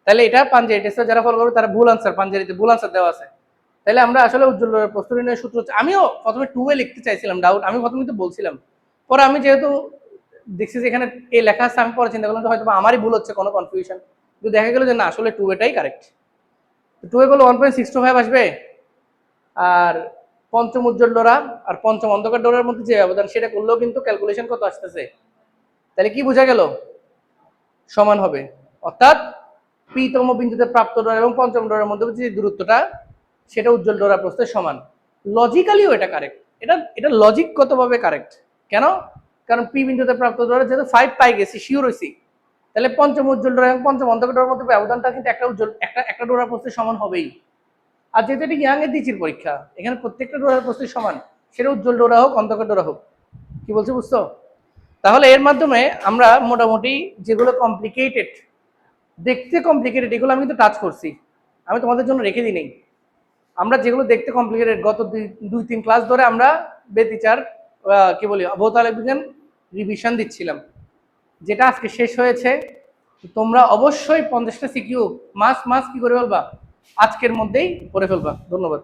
S1: তাহলে এটা পাঞ্জেরি টেস্টে যারা ফলো করবে তারা ভুল আনসার, পাঞ্জেরিতে ভুল আনসার দেওয়া আছে। তাহলে আমরা আসলে উজ্জ্বল প্রস্তুতি নিয়ে সূত্র হচ্ছে, আমিও প্রথমে 2 এ লিখতে চাইছিলাম ডাউট, আমি প্রথমে তো বলছিলাম, পরে আমি যেহেতু দেখছি যে এখানে এ লেখা আছে, আমি পরে চিন্তা করলাম যে হয়তো আমারই ভুল হচ্ছে, কোনো কনফিউশন, কিন্তু দেখা গেল যে না আসলে 2 এটাই কারেক্ট। 2 এ করলে 1.625 আসবে। আর পঞ্চম উজ্জ্বল ডোরা আর পঞ্চম অন্ধকার ডোরার মধ্যে যে ব্যবধান সেটা করলেও কিন্তু ক্যালকুলেশন কত আসতেছে, তাহলে কি বোঝা গেল? সমান হবে। অর্থাৎ পিতম বিন্দুতে প্রাপ্ত ডোরা এবং পঞ্চম ডোরার মধ্যে যে দূরত্বটা সেটা উজ্জ্বল ডোরা প্রস্থের সমান। লজিক্যালিও এটা কারেক্ট, এটা লজিকগতভাবে কারেক্ট। কেন? কারণ পি বিন্দুতে প্রাপ্ত ডোরা যেহেতু 5 পাই গেছি, শিওর হইছি, তাহলে পঞ্চম উজ্জ্বল ডোরা এবং পঞ্চম অন্ধকার ডোরার মধ্যে ব্যবধানটা কিন্তু একটা ডোরা প্রস্থের সমান হবেই। আর যেহেতু এটি ইয়াং এর দিচির পরীক্ষা, এখানে প্রত্যেকটা ডোরার প্রস্থের সমান, সেটা উজ্জ্বল ডোরা হোক অন্ধকার ডোরা হোক। কি বলছি বুঝছো? তাহলে এর মাধ্যমে আমরা মোটামুটি যেগুলো কমপ্লিকেটেড, দেখতে কমপ্লিকেটেড, এগুলো আমি কিন্তু টাচ করছি, আমি তোমাদের জন্য রেখে দিই নেই। আমরা যেগুলো দেখতে কমপ্লিকেটেড গত 2-3 ক্লাস ধরে আমরা বেতিচার কি বলি ভৌতালিক বিজ্ঞান রিভিশন দিচ্ছিলাম, যেটা আজকে শেষ হয়েছে। তোমরা অবশ্যই 50টা সিকিউ মাস কি করে ফেলবা, আজকের মধ্যেই করে ফেলবা। ধন্যবাদ।